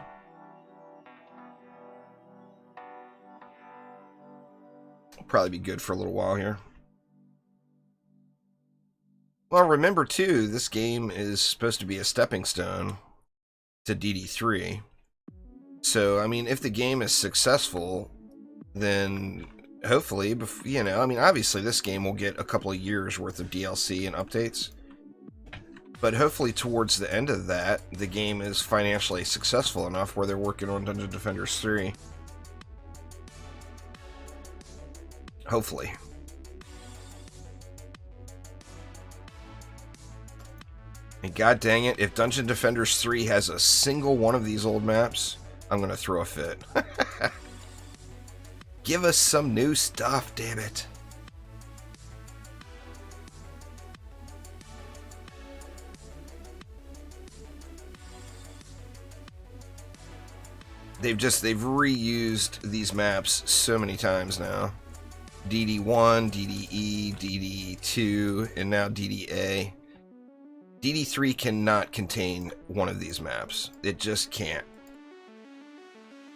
Will probably be good for a little while here. Well, remember too, this game is supposed to be a stepping stone to DD3. So, I mean, if the game is successful, then hopefully, you know, I mean, obviously this game will get a couple of years worth of DLC and updates. But hopefully towards the end of that, the game is financially successful enough where they're working on Dungeon Defenders 3. Hopefully. And god dang it, if Dungeon Defenders 3 has a single one of these old maps, I'm gonna throw a fit. Give us some new stuff, damn it. They've reused these maps so many times now. DD1, DDE, DD2, and now DDA. DD3 cannot contain one of these maps. It just can't.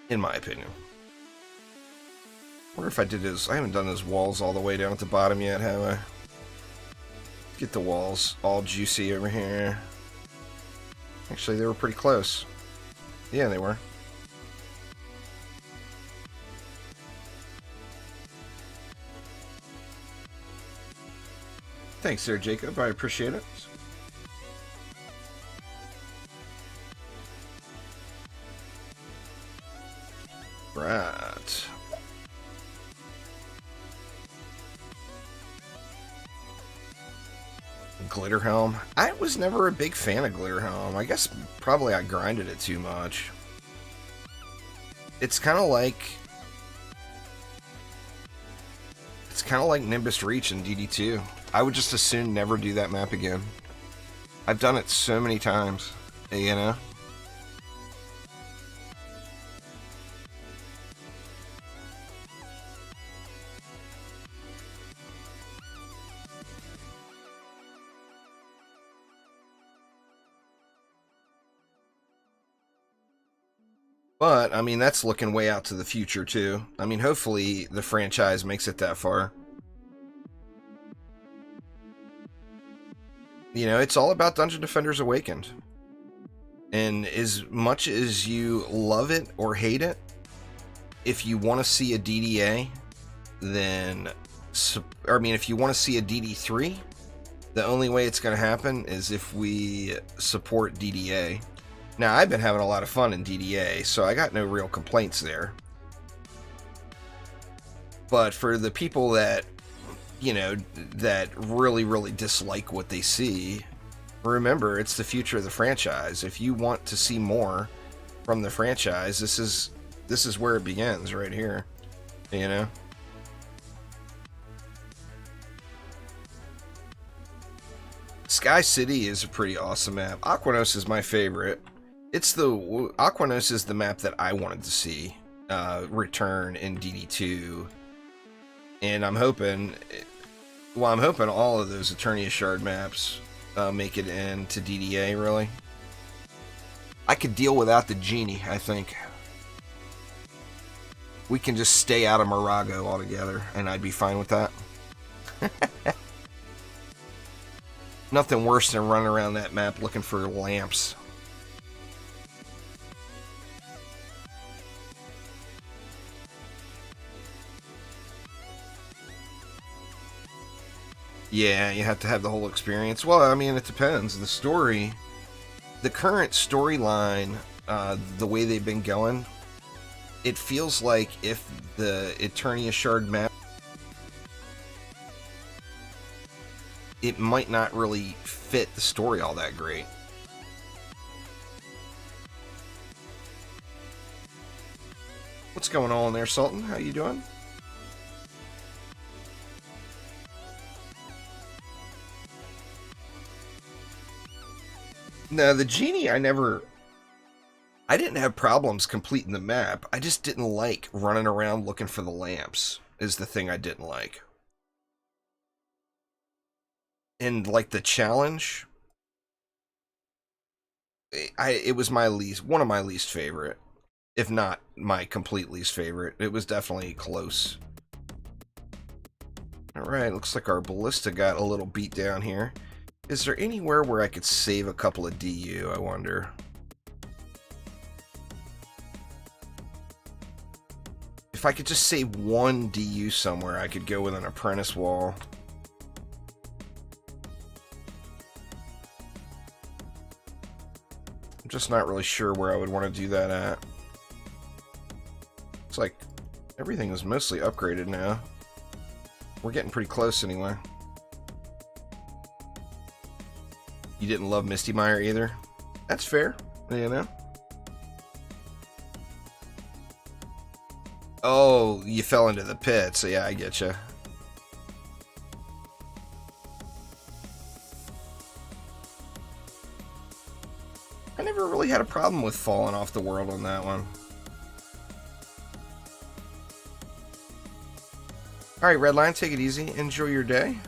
In my opinion. I wonder if I did this. I haven't done those walls all the way down at the bottom yet, have I? Get the walls all juicy over here. Actually, they were pretty close. Yeah, they were. Thanks there, Jacob. I appreciate it. Right. Glitter Helm. I was never a big fan of Glitter Helm. I guess probably I grinded it too much. It's kind of like Nimbus Reach in DD2. I would just as soon never do that map again. I've done it so many times, you know? But, I mean, that's looking way out to the future, too. I mean, hopefully the franchise makes it that far. You know, it's all about Dungeon Defenders Awakened. And as much as you love it or hate it, if you want to see a DDA, then... I mean, if you want to see a DD3, the only way it's going to happen is if we support DDA. Now, I've been having a lot of fun in DDA, so I got no real complaints there. But for the people that, you know, that really, really dislike what they see, remember, it's the future of the franchise. If you want to see more from the franchise, this is where it begins, right here. You know? Sky City is a pretty awesome map. Aquanos is my favorite. Aquanos is the map that I wanted to see return in DD2, and I'm hoping all of those Eternia Shard maps make it into DDA. Really, I could deal without the genie. I think we can just stay out of Morago altogether, and I'd be fine with that. Nothing worse than running around that map looking for lamps. Yeah, you have to have the whole experience. Well, I mean, it depends. The story, the current storyline, the way they've been going, it feels like if the Eternia Shard map, it might not really fit the story all that great. What's going on there, Sultan? How you doing? No, the genie, I didn't have problems completing the map. I just didn't like running around looking for the lamps, is the thing I didn't like. And like the challenge, it was one of my least favorite, if not my complete least favorite. It was definitely close. Alright, looks like our ballista got a little beat down here. Is there anywhere where I could save a couple of DU, I wonder? If I could just save one DU somewhere, I could go with an apprentice wall. I'm just not really sure where I would want to do that at. It's like everything is mostly upgraded now. We're getting pretty close anyway. You didn't love Misty Mire either? That's fair, you know? Oh, you fell into the pit, so yeah, I get you. I never really had a problem with falling off the world on that one. Alright, Redline, take it easy. Enjoy your day.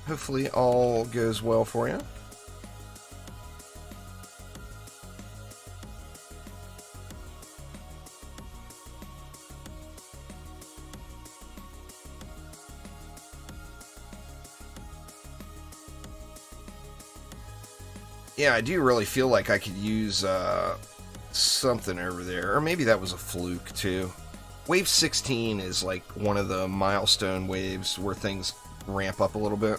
Hopefully all goes well for you. Yeah, I do really feel like I could use something over there. Or maybe that was a fluke, too. Wave 16 is like one of the milestone waves where things ramp up a little bit.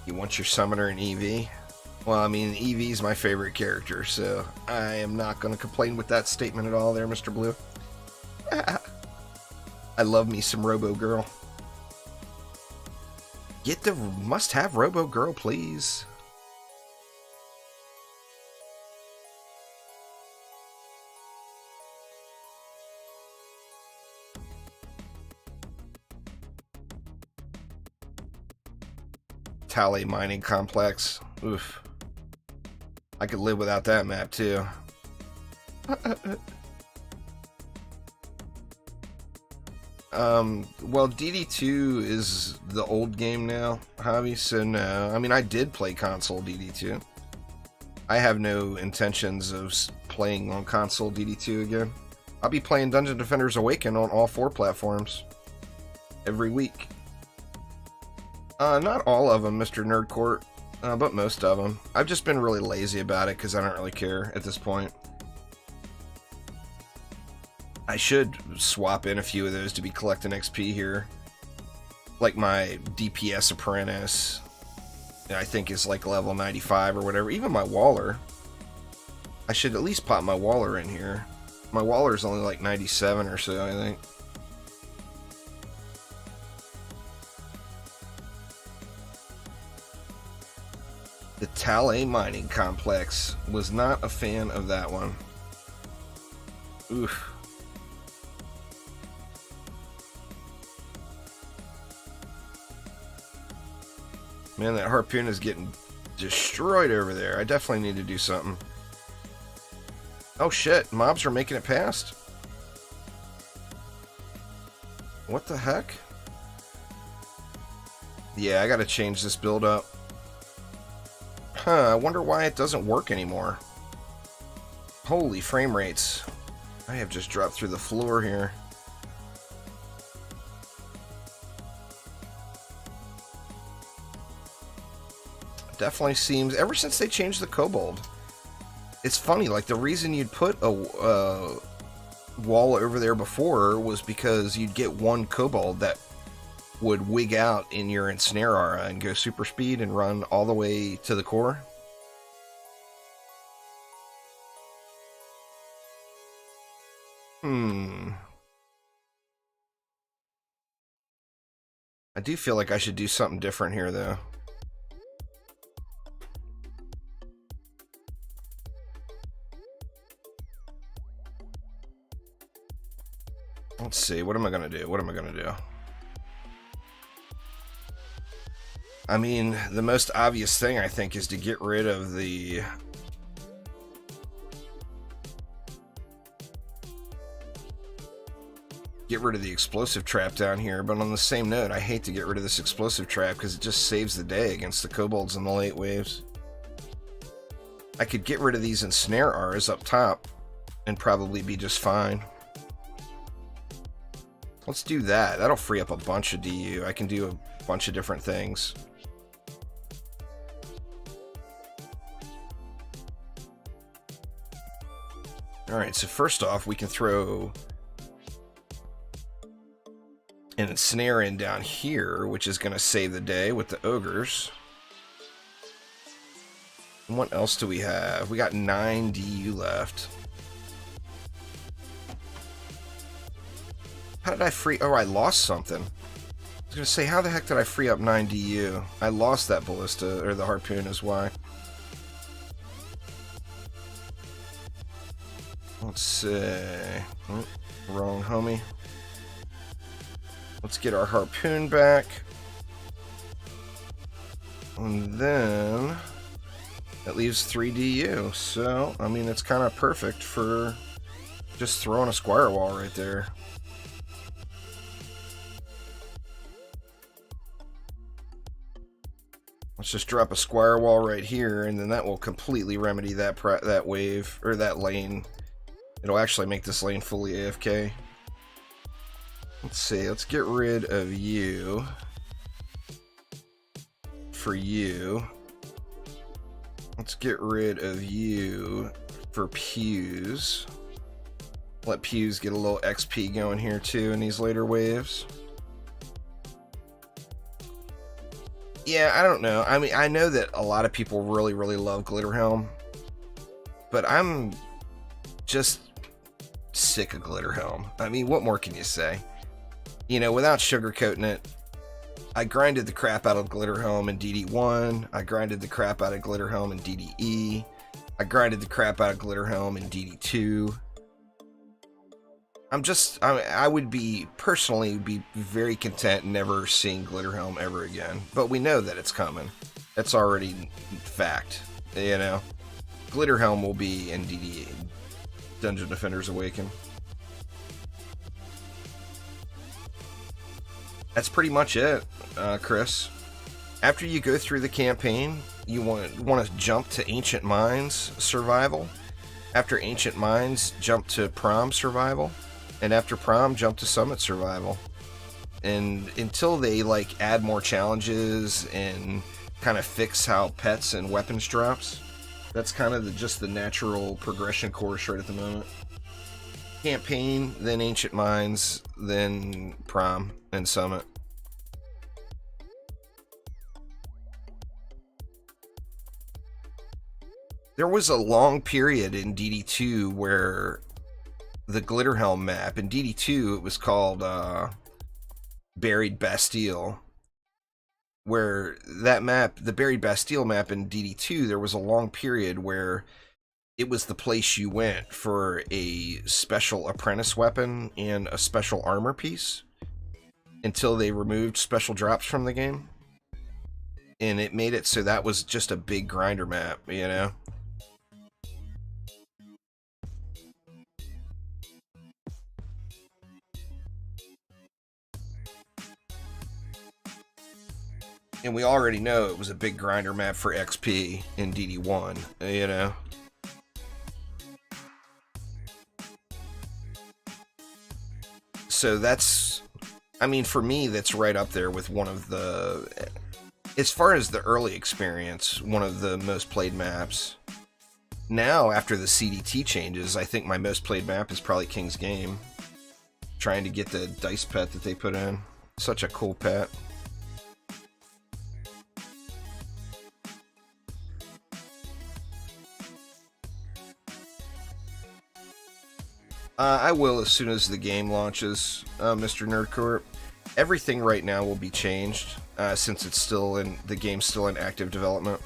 You want your summoner in EV? Well, I mean, EV is my favorite character, so I am not going to complain with that statement at all there, Mr. Blue. I love me some Robo Girl. Get the must-have Robo Girl, please. Tally Mining Complex. Oof. I could live without that map, too. Well, DD2 is the old game now, Hobby, so no. I mean, I did play console DD2. I have no intentions of playing on console DD2 again. I'll be playing Dungeon Defenders Awaken on all 4 platforms. Every week. Not all of them, Mr. Nerdcourt, but most of them. I've just been really lazy about it because I don't really care at this point. I should swap in a few of those to be collecting XP here. Like my DPS Apprentice, I think is like level 95 or whatever. Even my Waller. I should at least pop my Waller in here. My Waller is only like 97 or so, I think. The Tally Mining Complex. Was not a fan of that one. Oof. Man, that harpoon is getting destroyed over there. I definitely need to do something. Oh shit, mobs are making it past. What the heck? Yeah, I gotta change this build up. Huh, I wonder why it doesn't work anymore. Holy frame rates. I have just dropped through the floor here. definitely seems, ever since they changed the kobold, it's funny, like the reason you'd put a wall over there before was because you'd get one kobold that would wig out in your ensnare aura and go super speed and run all the way to the core. I do feel like I should do something different here, though. Let's see, what am I gonna do? What am I gonna do? I mean, the most obvious thing, I think, is to get rid of the... Get rid of the explosive trap down here, but on the same note, I hate to get rid of this explosive trap because it just saves the day against the kobolds in the late waves. I could get rid of these ensnare auras up top and probably be just fine. Let's do that. That'll free up a bunch of DU. I can do a bunch of different things. Alright, so first off, we can throw an ensnare in down here, which is going to save the day with the ogres. And what else do we have? We got 9 DU left. How did I free... Oh, I lost something. I was going to say, how the heck did I free up 9 DU? I lost that ballista, or the harpoon is why. Let's see... Oh, wrong homie. Let's get our harpoon back. And then... That leaves 3 DU. So, I mean, it's kind of perfect for just throwing a squire wall right there. Let's just drop a squire wall right here, and then that will completely remedy that wave, or that lane. It'll actually make this lane fully AFK. Let's see, let's get rid of you. For you. Let's get rid of you for Pews. Let Pews get a little XP going here too in these later waves. Yeah, I don't know. I mean, I know that a lot of people really, really love Glitterhelm, but I'm just sick of Glitterhelm. I mean, what more can you say? You know, without sugarcoating it, I grinded the crap out of Glitterhelm in DD1. I grinded the crap out of Glitterhelm in DDE. I grinded the crap out of Glitterhelm in DD2. I would be, personally, be very content never seeing Glitterhelm ever again. But we know that it's coming. That's already fact, you know. Glitterhelm will be in DD8, Dungeon Defenders Awaken. That's pretty much it, Chris. After you go through the campaign, you want to jump to Ancient Mines Survival. After Ancient Mines, jump to Prom Survival. And after Prom, jump to Summit Survival. And until they like add more challenges and kind of fix how pets and weapons drops, that's kind of just the natural progression course right at the moment. Campaign, then Ancient Mines, then Prom and Summit. There was a long period in DD2 where the Glitterhelm map, in DD2 it was called Buried Bastille, where that map, the Buried Bastille map in DD2, there was a long period where it was the place you went for a special apprentice weapon and a special armor piece until they removed special drops from the game. And it made it so that was just a big grinder map, you know? And we already know it was a big grinder map for XP in DD1, you know? So that's, I mean, for me, that's right up there with one of the, as far as the early experience, one of the most played maps. Now, after the CDT changes, I think my most played map is probably King's Game. Trying to get the dice pet that they put in. Such a cool pet. I will as soon as the game launches, Mr. Nerdcorp. Everything right now will be changed since it's still in the game's still in active development.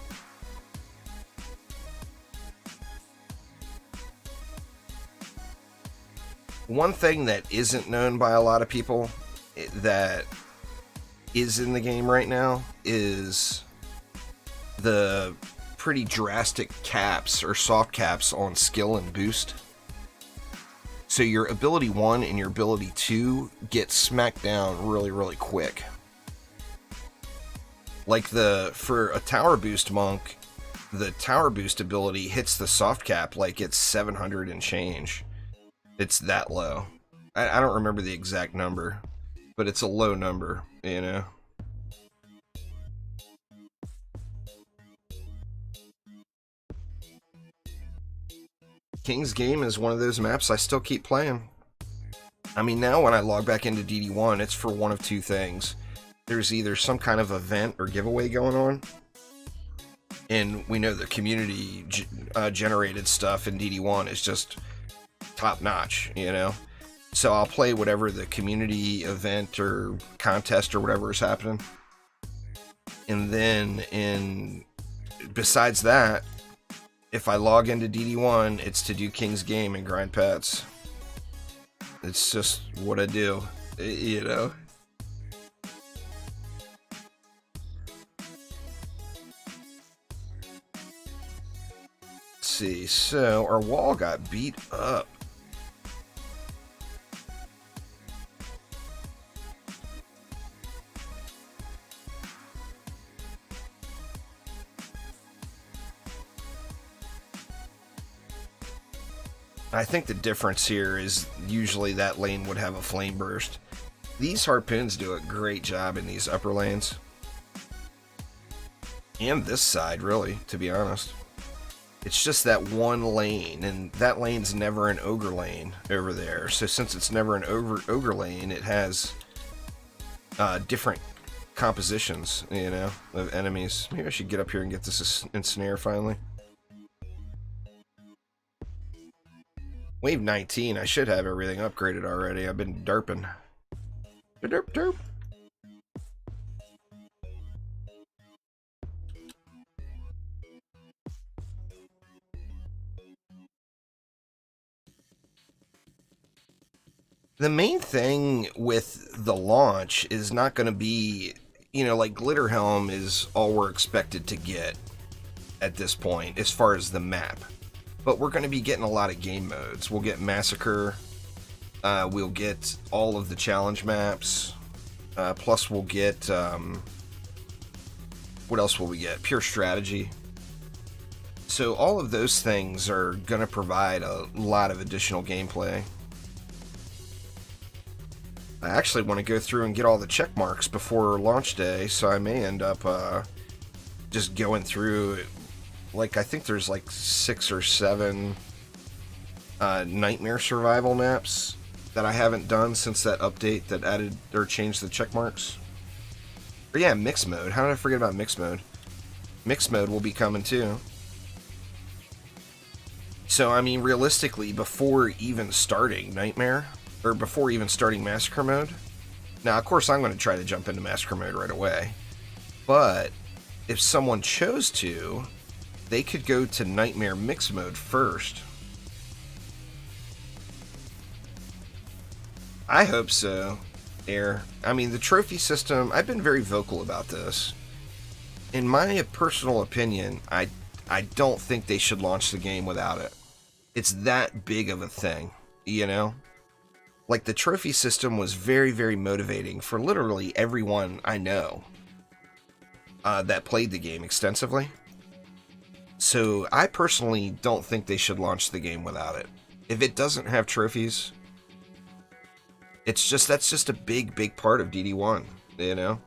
One thing that isn't known by a lot of people that is in the game right now is the pretty drastic caps or soft caps on skill and boost. So your ability 1 and your ability 2 get smacked down really, really quick. Like for a tower boost monk, the tower boost ability hits the soft cap like it's 700 and change. It's that low. I don't remember the exact number, but it's a low number, you know? King's Game is one of those maps I still keep playing. I mean, now when I log back into DD1, it's for one of two things. There's either some kind of event or giveaway going on, and we know the community generated stuff in DD1 is just top notch, you know? So I'll play whatever the community event or contest or whatever is happening. And then besides that, if I log into DD1, it's to do King's Game and grind pets. It's just what I do, you know? Let's see, so our wall got beat up. I think the difference here is usually that lane would have a flame burst. These harpoons do a great job in these upper lanes. And this side, really, to be honest. It's just that one lane, and that lane's never an ogre lane over there. So since it's never an ogre lane, it has different compositions, you know, of enemies. Maybe I should get up here and get this ensnare finally. Wave 19, I should have everything upgraded already. I've been derping. Derp, derp. The main thing with the launch is not going to be, you know, like Glitterhelm is all we're expected to get at this point as far as the map. But we're going to be getting a lot of game modes. We'll get Massacre. We'll get all of the challenge maps. Plus we'll get... what else will we get? Pure Strategy. So all of those things are going to provide a lot of additional gameplay. I actually want to go through and get all the check marks before launch day, so I may end up just going through... Like, I think there's like 6 or 7 Nightmare Survival maps that I haven't done since that update that added or changed the check marks. Or yeah, Mixed Mode. How did I forget about Mixed Mode? Mixed Mode will be coming too. So, I mean, realistically, before even starting Nightmare, or before even starting Massacre Mode, now, of course, I'm going to try to jump into Massacre Mode right away. But if someone chose to, they could go to Nightmare Mixed Mode first. I hope so, Air. I mean, the trophy system, I've been very vocal about this. In my personal opinion, I don't think they should launch the game without it. It's that big of a thing, you know? Like, the trophy system was very, very motivating for literally everyone I know that played the game extensively. So I personally don't think they should launch the game without it. If it doesn't have trophies, that's just a big, big part of DD1, you know?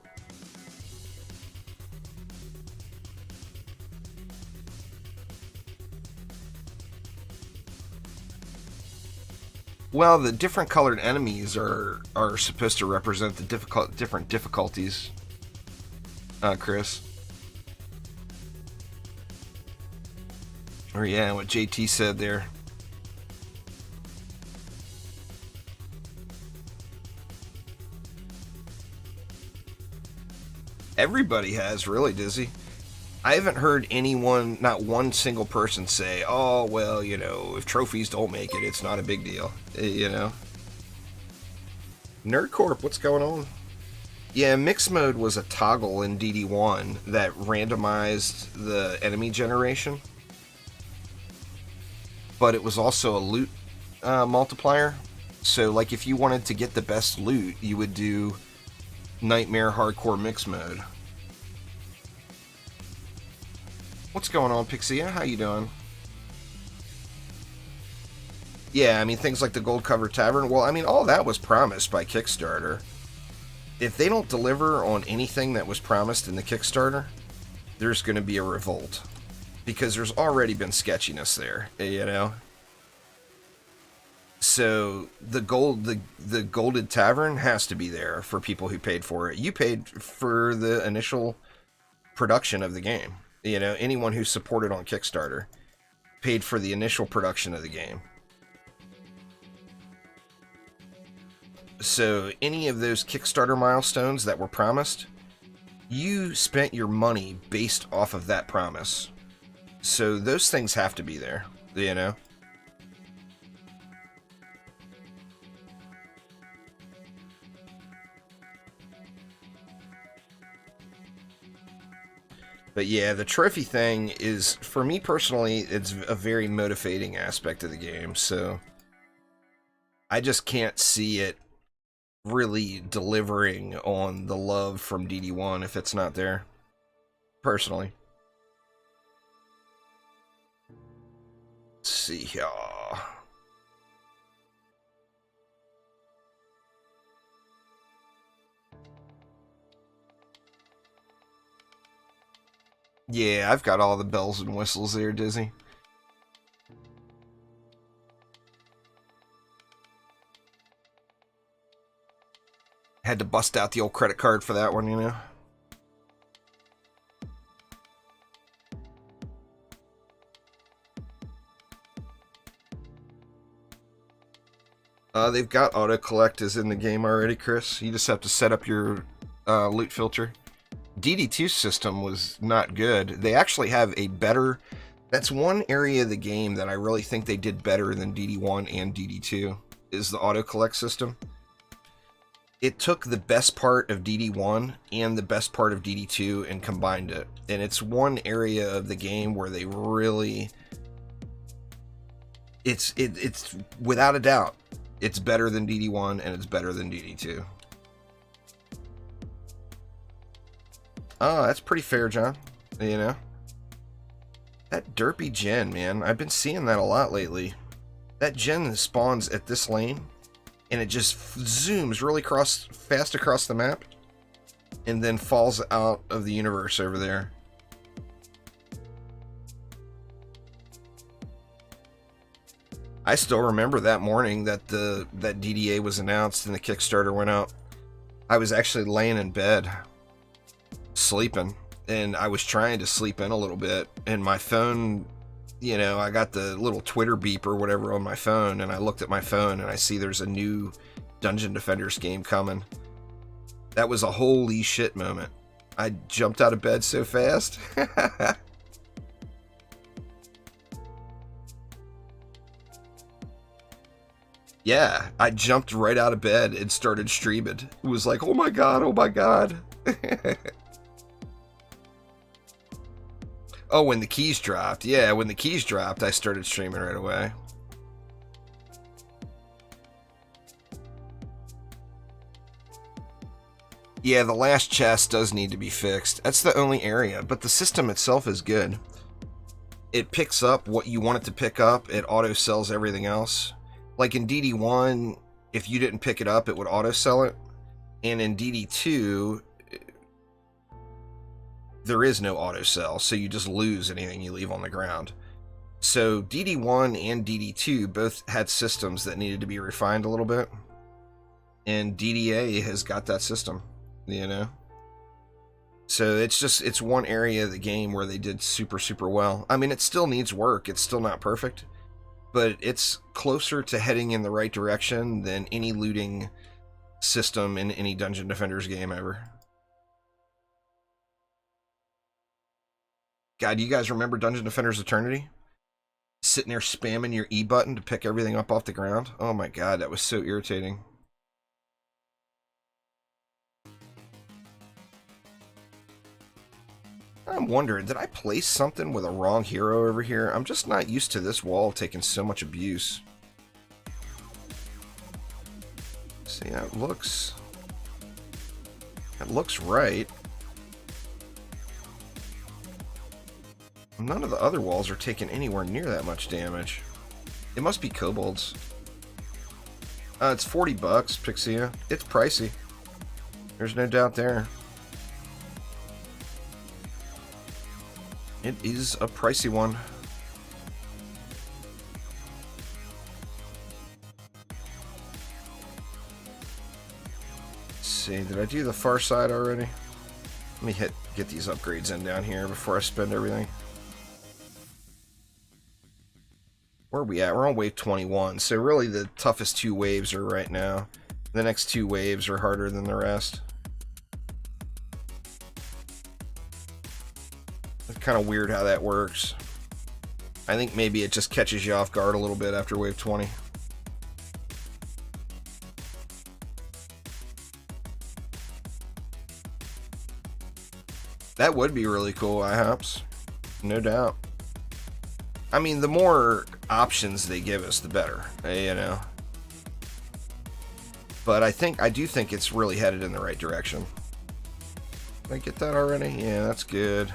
Well, the different colored enemies are supposed to represent the different difficulties, Chris. Or yeah, what JT said there. Everybody has, really, Dizzy. I haven't heard anyone, not one single person say, oh, well, you know, if trophies don't make it, it's not a big deal. You know? Nerdcorp, what's going on? Yeah, mix mode was a toggle in DD1 that randomized the enemy generation. But it was also a loot multiplier. So, like, if you wanted to get the best loot, you would do Nightmare Hardcore Mix Mode. What's going on, Pixia? How you doing? Yeah, I mean, things like the Gold Cover Tavern, well, I mean, all that was promised by Kickstarter. If they don't deliver on anything that was promised in the Kickstarter, there's going to be a revolt. Because there's already been sketchiness there, you know? So the Golded Tavern has to be there for people who paid for it. You paid for the initial production of the game. You know, anyone who supported on Kickstarter paid for the initial production of the game. So any of those Kickstarter milestones that were promised, you spent your money based off of that promise. So those things have to be there, you know? But yeah, the trophy thing is, for me personally, it's a very motivating aspect of the game, so I just can't see it really delivering on the love from DD1 if it's not there, personally. Let's see here. Yeah, I've got all the bells and whistles there, Dizzy. Had to bust out the old credit card for that one, you know? They've got auto-collect is in the game already, Chris. You just have to set up your loot filter. DD2's system was not good. They actually have a better... That's one area of the game that I really think they did better than DD1 and DD2, is the auto-collect system. It took the best part of DD1 and the best part of DD2 and combined it. And it's one area of the game where they really... It's without a doubt, it's better than DD1 and it's better than DD2. Oh, that's pretty fair, John. You know? That derpy gen, man. I've been seeing that a lot lately. That gen spawns at this lane, and it just zooms really fast across the map, and then falls out of the universe over there. I still remember that morning that that DDA was announced and the Kickstarter went out. I was actually laying in bed, sleeping, and I was trying to sleep in a little bit, and my phone, you know, I got the little Twitter beep or whatever on my phone, and I looked at my phone and I see there's a new Dungeon Defenders game coming. That was a holy shit moment. I jumped out of bed so fast. Yeah, I jumped right out of bed and started streaming. It was like, oh my god, oh my god. Oh, when the keys dropped. Yeah, when the keys dropped, I started streaming right away. Yeah, the last chest does need to be fixed. That's the only area, but the system itself is good. It picks up what you want it to pick up. It auto-sells everything else. Like in DD1, if you didn't pick it up, it would auto-sell it. And in DD2, there is no auto-sell, so you just lose anything you leave on the ground. So DD1 and DD2 both had systems that needed to be refined a little bit. And DDA has got that system, you know? So it's one area of the game where they did super, super well. I mean, it still needs work. It's still not perfect. But it's closer to heading in the right direction than any looting system in any Dungeon Defenders game ever. God, do you guys remember Dungeon Defenders Eternity? Sitting there spamming your E button to pick everything up off the ground? Oh my god, that was so irritating. I'm wondering, did I place something with a wrong hero over here? I'm just not used to this wall taking so much abuse. See, that looks right. None of the other walls are taking anywhere near that much damage. It must be kobolds. It's 40 bucks, Pixia. It's pricey. There's no doubt there. It is a pricey one. Let's see, did I do the far side already? Let me get these upgrades in down here before I spend everything. Where are we at? We're on wave 21, so really the toughest two waves are right now. The next two waves are harder than the rest. It's kind of weird how that works. I think maybe it just catches you off guard a little bit after wave 20. That would be really cool, IHOPS. No doubt. I mean, the more options they give us, the better, you know. But I do think it's really headed in the right direction. Did I get that already? Yeah, that's good.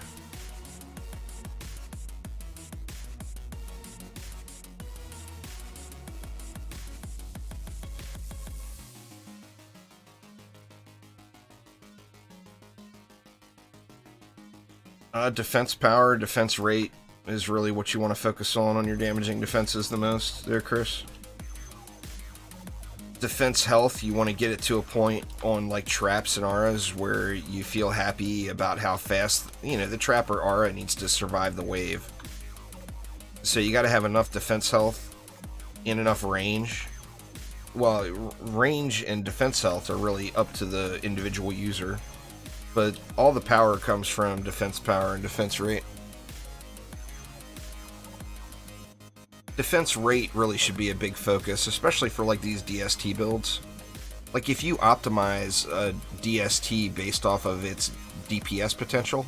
Defense power, defense rate is really what you want to focus on your damaging defenses the most there, Chris. Defense health, you want to get it to a point on like traps and auras where you feel happy about how fast, you know, the trap or aura needs to survive the wave. So you got to have enough defense health and enough range. Well, range and defense health are really up to the individual user, but all the power comes from defense power and defense rate. Defense rate really should be a big focus, especially for like these DST builds. Like if you optimize a DST based off of its DPS potential,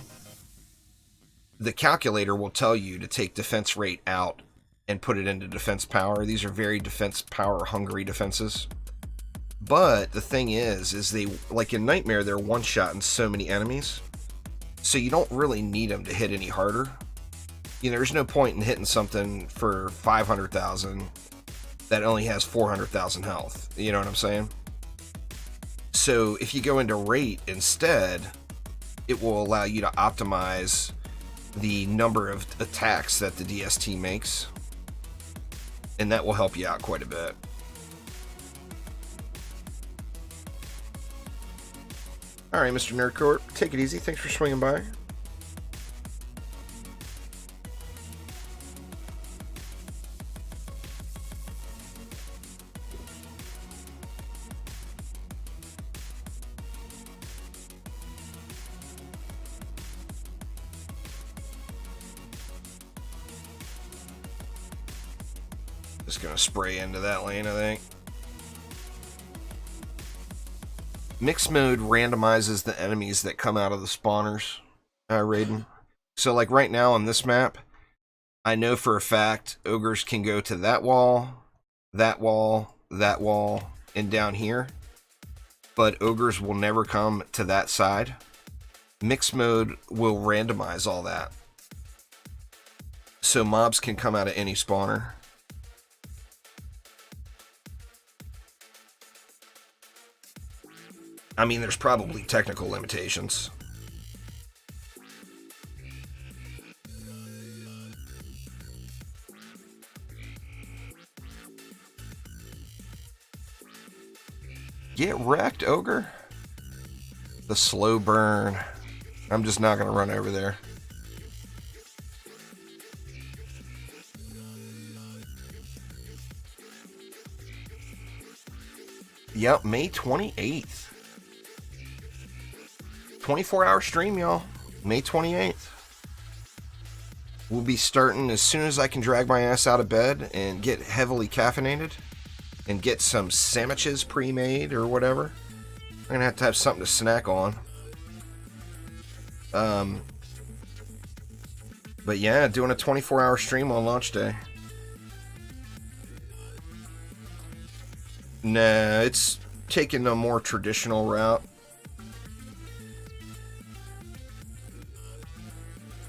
the calculator will tell you to take defense rate out and put it into defense power. These are very defense power hungry defenses. But the thing is they, like in Nightmare, they're one-shotting so many enemies, so you don't really need them to hit any harder. You know, there's no point in hitting something for 500,000 that only has 400,000 health. You know what I'm saying? So if you go into rate instead, it will allow you to optimize the number of attacks that the DST makes, and that will help you out quite a bit. Alright, Mr. Nerdcore, take it easy. Thanks for swinging by. Just gonna spray into that lane, I think. Mixed mode randomizes the enemies that come out of the spawners, Raiden. So like right now on this map, I know for a fact ogres can go to that wall, that wall, that wall, and down here. But ogres will never come to that side. Mixed mode will randomize all that. So mobs can come out of any spawner. I mean, there's probably technical limitations. Get wrecked, Ogre. The slow burn. I'm just not going to run over there. Yep, May 28th. 24-hour stream, y'all. May 28th. We'll be starting as soon as I can drag my ass out of bed and get heavily caffeinated and get some sandwiches pre-made or whatever. I'm going to have something to snack on. But yeah, doing a 24-hour stream on launch day. Nah, it's taking a more traditional route.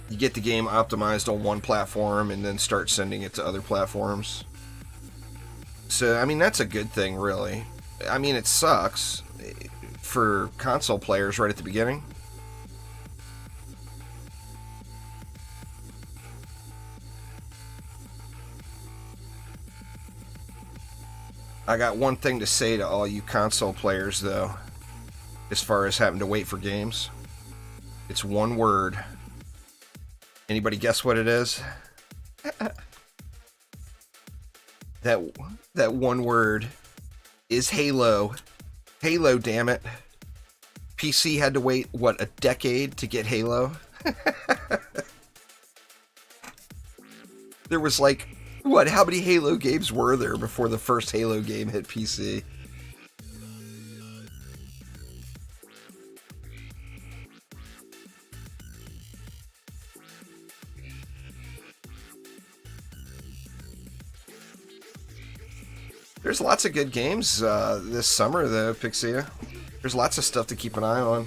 You get the game optimized on one platform and then start sending it to other platforms. So, I mean, that's a good thing, really. I mean, it sucks for console players right at the beginning. I got one thing to say to all you console players, though, as far as having to wait for games. It's one word. Anybody guess what it is? That one word is Halo. Halo, damn it. PC had to wait, what, a decade to get Halo? There was like, what, how many Halo games were there before the first Halo game hit PC? There's lots of good games this summer, though, Pixia. There's lots of stuff to keep an eye on.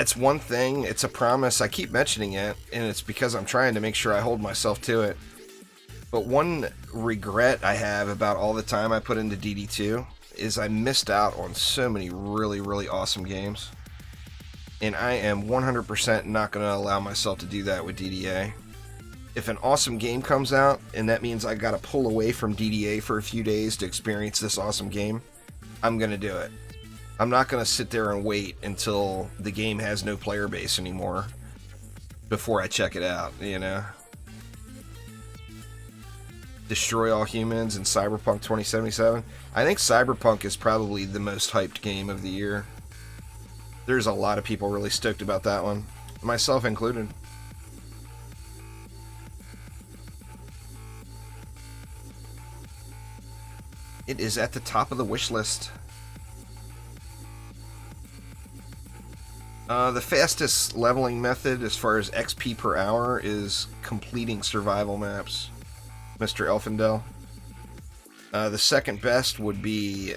It's one thing, it's a promise, I keep mentioning it, and it's because I'm trying to make sure I hold myself to it. But one regret I have about all the time I put into DD2 is I missed out on so many really, really awesome games. And I am 100% not going to allow myself to do that with DDA. If an awesome game comes out, and that means I got to pull away from DDA for a few days to experience this awesome game, I'm going to do it. I'm not going to sit there and wait until the game has no player base anymore before I check it out, you know? Destroy All Humans and Cyberpunk 2077. I think Cyberpunk is probably the most hyped game of the year. There's a lot of people really stoked about that one, myself included. It is at the top of the wish list. The fastest leveling method as far as XP per hour is completing survival maps, Mr. Elfindel. The second best would be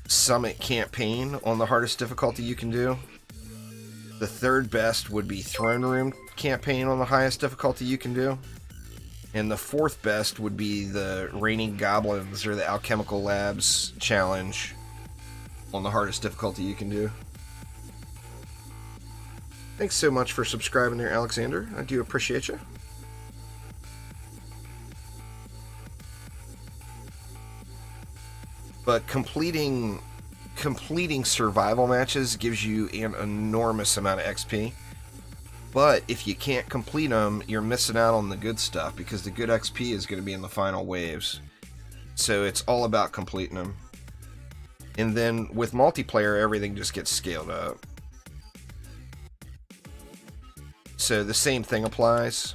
Summit Campaign on the hardest difficulty you can do. The third best would be Throne Room Campaign on the highest difficulty you can do. And the fourth best would be the Raining Goblins or the Alchemical Labs Challenge on the hardest difficulty you can do. Thanks so much for subscribing there, Alexander. I do appreciate you. But completing survival matches gives you an enormous amount of XP. But if you can't complete them, you're missing out on the good stuff, because the good XP is going to be in the final waves. So it's all about completing them. And then with multiplayer, everything just gets scaled up. So the same thing applies.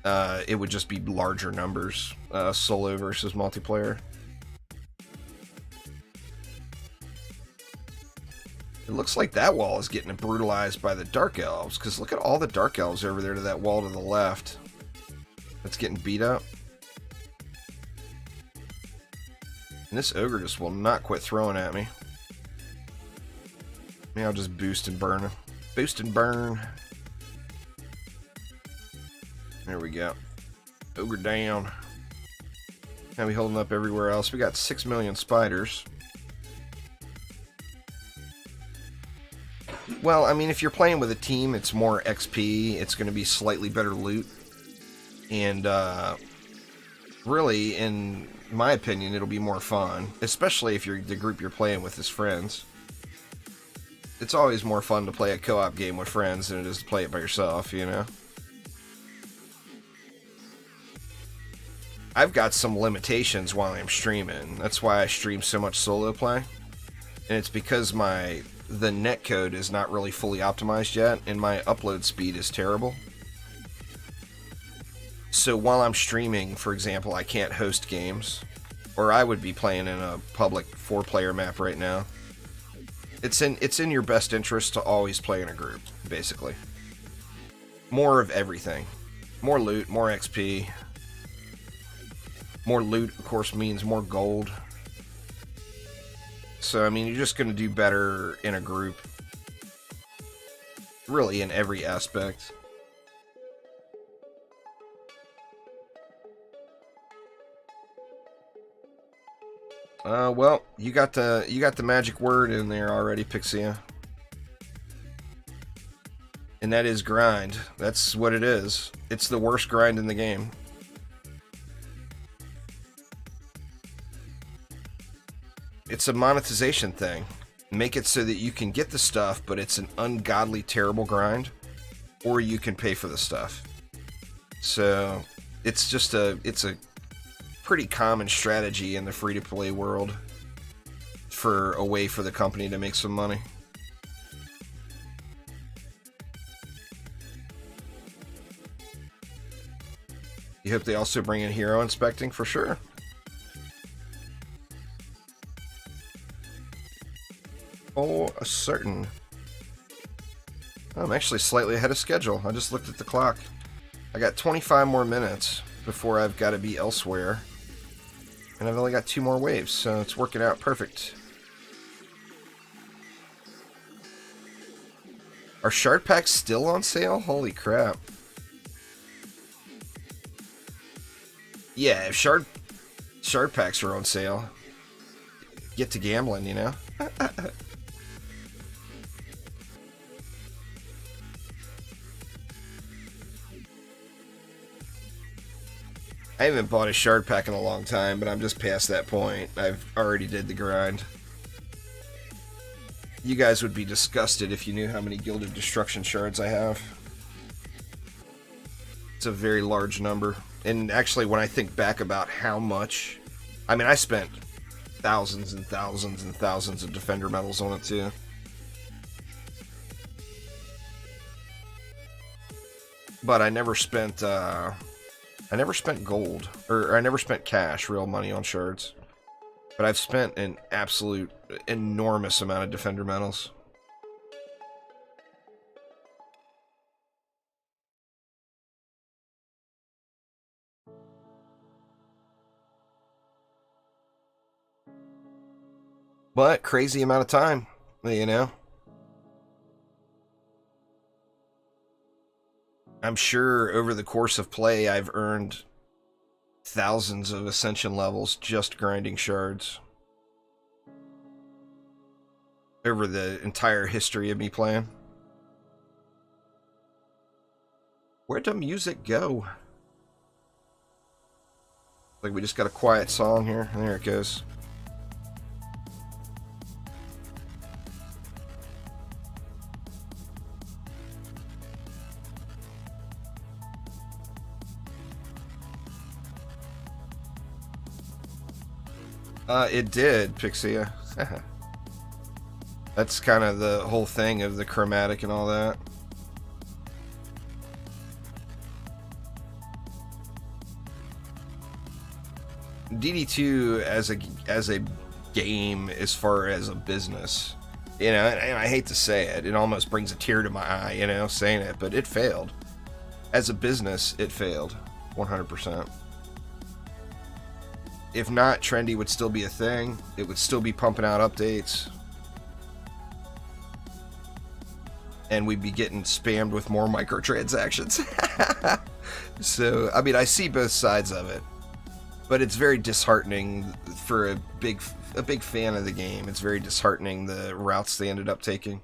It would just be larger numbers, solo versus multiplayer. It looks like that wall is getting brutalized by the Dark Elves, because look at all the Dark Elves over there to that wall to the left. That's getting beat up. And this ogre just will not quit throwing at me. Maybe I'll just boost and burn him. Boost and burn. There we go. Ogre down. Now we holding up everywhere else. We got 6 million spiders. Well, I mean, if you're playing with a team, it's more XP. It's going to be slightly better loot. And really, in my opinion, it'll be more fun, especially if the group you're playing with is friends. It's always more fun to play a co-op game with friends than it is to play it by yourself, you know? I've got some limitations while I'm streaming. That's why I stream so much solo play. And it's because the netcode is not really fully optimized yet, and my upload speed is terrible. So while I'm streaming, for example, I can't host games, or I would be playing in a public 4-player map right now. It's in your best interest to always play in a group, basically. More of everything. More loot, more XP. More loot, of course, means more gold. So, I mean, you're just going to do better in a group. Really, in every aspect. Well, you got the magic word in there already, Pixia. And that is grind. That's what it is. It's the worst grind in the game. It's a monetization thing. Make it so that you can get the stuff, but it's an ungodly terrible grind, or you can pay for the stuff. So it's just it's a pretty common strategy in the free-to-play world for a way for the company to make some money. You hope they also bring in hero inspecting for sure. Oh, a certain. I'm actually slightly ahead of schedule. I just looked at the clock. I got 25 more minutes before I've got to be elsewhere. And I've only got 2 more waves, so it's working out perfect. Are shard packs still on sale? Holy crap. Yeah, if shard packs are on sale, get to gambling, you know? I haven't bought a shard pack in a long time, but I'm just past that point. I've already did the grind. You guys would be disgusted if you knew how many Gilded Destruction shards I have. It's a very large number. And actually, when I think back about how much... I mean, I spent thousands and thousands and thousands of Defender medals on it, too. But I never spent gold, or I never spent cash, real money on shards. But I've spent an absolute enormous amount of Defender medals. But crazy amount of time, you know? I'm sure over the course of play I've earned thousands of Ascension levels just grinding shards. Over the entire history of me playing. Where'd the music go? Like we just got a quiet song here. There it goes. It did, Pixia. That's kind of the whole thing of the chromatic and all that. DD2 as a game, as far as a business, you know, and I hate to say it, it almost brings a tear to my eye, you know, saying it, but it failed. As a business, it failed, 100%. If not, Trendy would still be a thing. It would still be pumping out updates. And we'd be getting spammed with more microtransactions. So, I mean, I see both sides of it. But it's very disheartening for a big fan of the game. It's very disheartening the routes they ended up taking.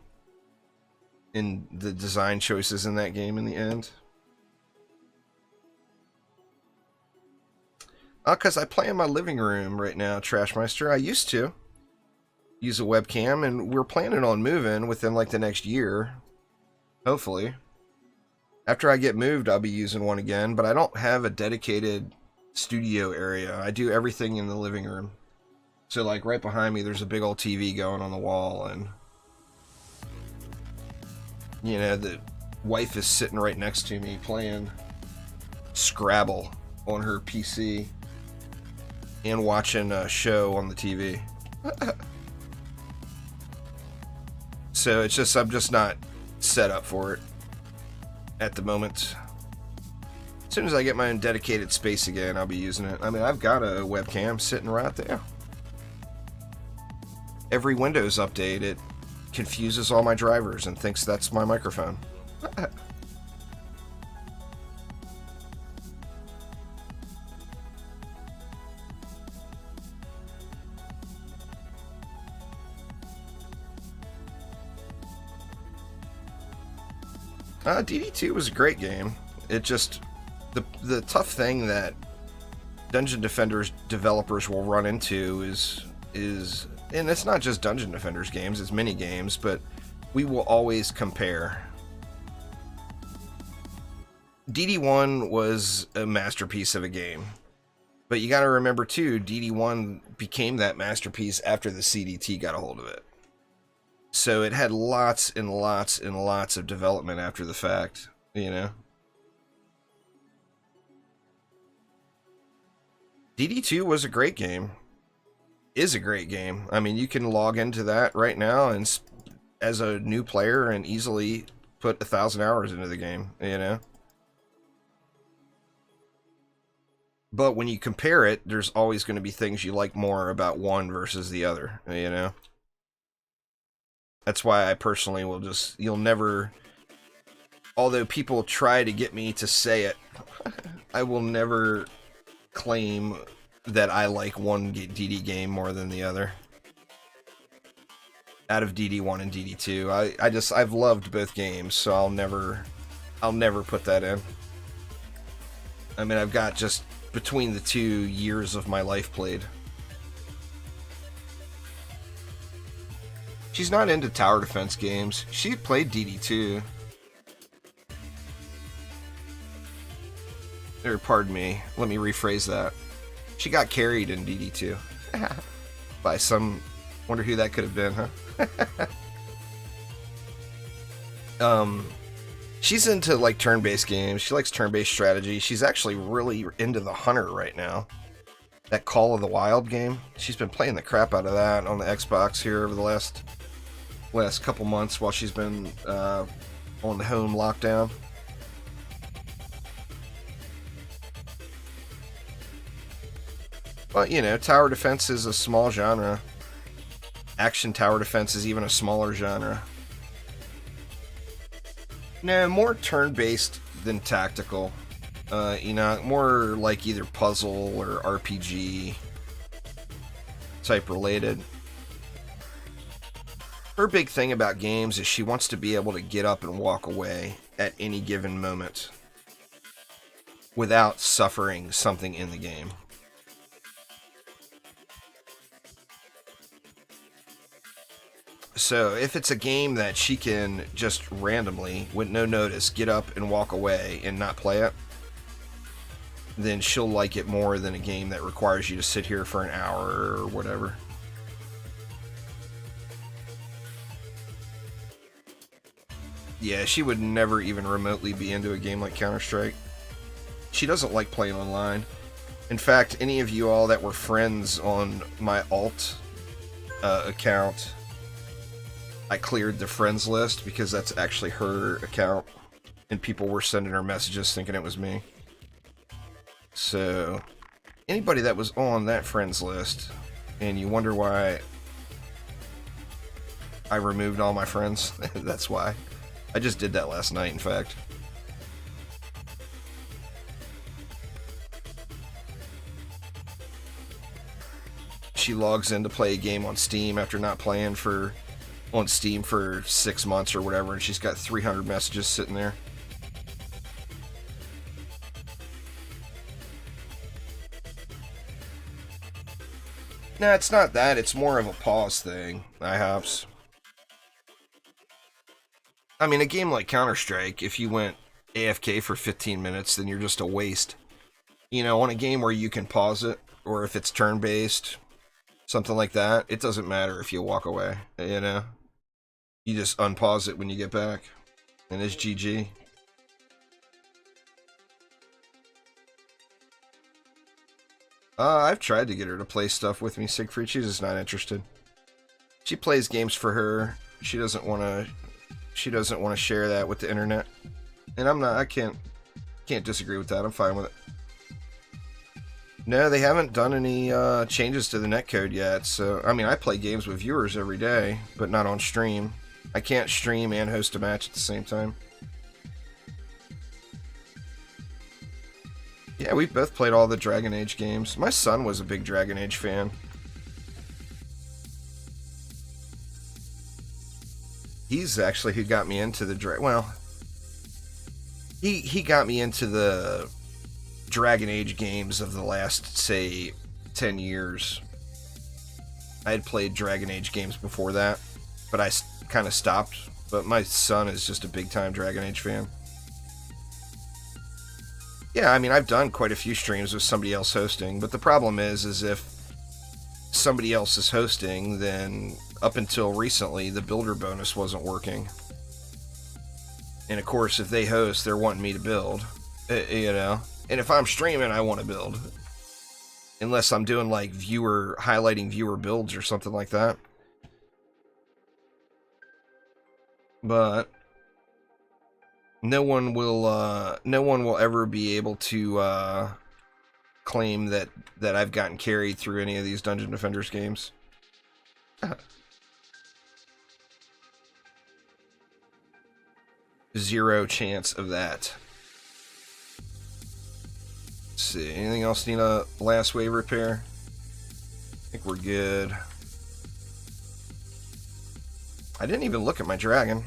In the design choices in that game in the end. Because I play in my living room right now, Trashmeister. I used to use a webcam, and we're planning on moving within like the next year, hopefully. After I get moved, I'll be using one again, but I don't have a dedicated studio area. I do everything in the living room. So like right behind me, there's a big old TV going on the wall, and you know, the wife is sitting right next to me playing Scrabble on her PC and watching a show on the TV. So it's just, I'm just not set up for it at the moment. As soon as I get my own dedicated space again, I'll be using it. I mean, I've got a webcam sitting right there. Every Windows update, it confuses all my drivers and thinks that's my microphone. DD2 was a great game. It just, the tough thing that Dungeon Defenders developers will run into is, and it's not just Dungeon Defenders games, it's many games, but we will always compare. DD1 was a masterpiece of a game, but you gotta remember too, DD1 became that masterpiece after the CDT got a hold of it. So it had lots and lots and lots of development after the fact, you know. DD2 was a great game. Is a great game. I mean, you can log into that right now and as a new player and easily put 1,000 hours into the game, you know. But when you compare it, there's always going to be things you like more about one versus the other, you know. That's why I personally will just, you'll never, although people try to get me to say it, I will never claim that I like one DD game more than the other. Out of DD1 and DD2, I've loved both games, so I'll never put that in. I mean, I've got just between the 2 years of my life played. She's not into tower defense games. She played DD2. Or, pardon me, let me rephrase that. She got carried in DD2. By some... Wonder who that could have been, huh? She's into, like, turn-based games. She likes turn-based strategy. She's actually really into the Hunter right now. That Call of the Wild game. She's been playing the crap out of that on the Xbox here over the last couple months while she's been on the home lockdown. But, you know, tower defense is a small genre. Action tower defense is even a smaller genre. No, more turn-based than tactical. You know, more like either puzzle or RPG type related. Her big thing about games is she wants to be able to get up and walk away at any given moment without suffering something in the game. So if it's a game that she can just randomly, with no notice, get up and walk away and not play it, then she'll like it more than a game that requires you to sit here for an hour or whatever. Yeah, she would never even remotely be into a game like Counter-Strike. She doesn't like playing online. In fact, any of you all that were friends on my alt account, I cleared the friends list because that's actually her account, and people were sending her messages thinking it was me. So, anybody that was on that friends list, and you wonder why I removed all my friends, that's why. I just did that last night, in fact. She logs in to play a game on Steam after not playing on Steam for 6 months or whatever, and she's got 300 messages sitting there. No, it's not that. It's more of a pause thing, IHOPs. I mean, a game like Counter-Strike, if you went AFK for 15 minutes, then you're just a waste. You know, on a game where you can pause it, or if it's turn-based, something like that, it doesn't matter if you walk away, you know? You just unpause it when you get back, and it's GG. I've tried to get her to play stuff with me, Siegfried. She's just not interested. She plays games for her. She doesn't want to share that with the internet. And I can't disagree with that. I'm fine with it. No, they haven't done any changes to the netcode yet. So, I mean, I play games with viewers every day, but not on stream. I can't stream and host a match at the same time. Yeah, we both played all the Dragon Age games. My son was a big Dragon Age fan. He's actually who got me into the well, he got me into the Dragon Age games of the last, say, 10 years. I had played Dragon Age games before that, but I kind of stopped. But my son is just a big-time Dragon Age fan. Yeah, I mean, I've done quite a few streams with somebody else hosting, but the problem is if somebody else is hosting, then up until recently, the builder bonus wasn't working. And of course, if they host, they're wanting me to build, you know? And if I'm streaming, I want to build. Unless I'm doing, like, highlighting viewer builds or something like that. But no one will ever be able to claim that I've gotten carried through any of these Dungeon Defenders games. Zero chance of that. Let's see, anything else need a last wave repair? I think we're good. I didn't even look at my dragon.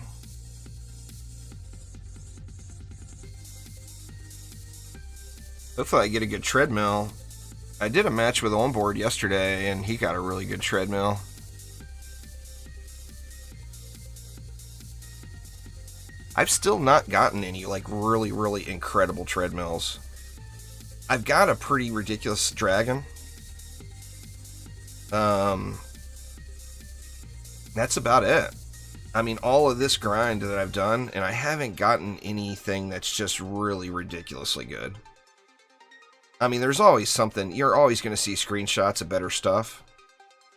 Hopefully I get a good treadmill. I did a match with Onboard yesterday, and he got a really good treadmill. I've still not gotten any, like, really, really incredible treadmills. I've got a pretty ridiculous dragon. That's about it. I mean, all of this grind that I've done, and I haven't gotten anything that's just really ridiculously good. I mean, there's always something. You're always going to see screenshots of better stuff.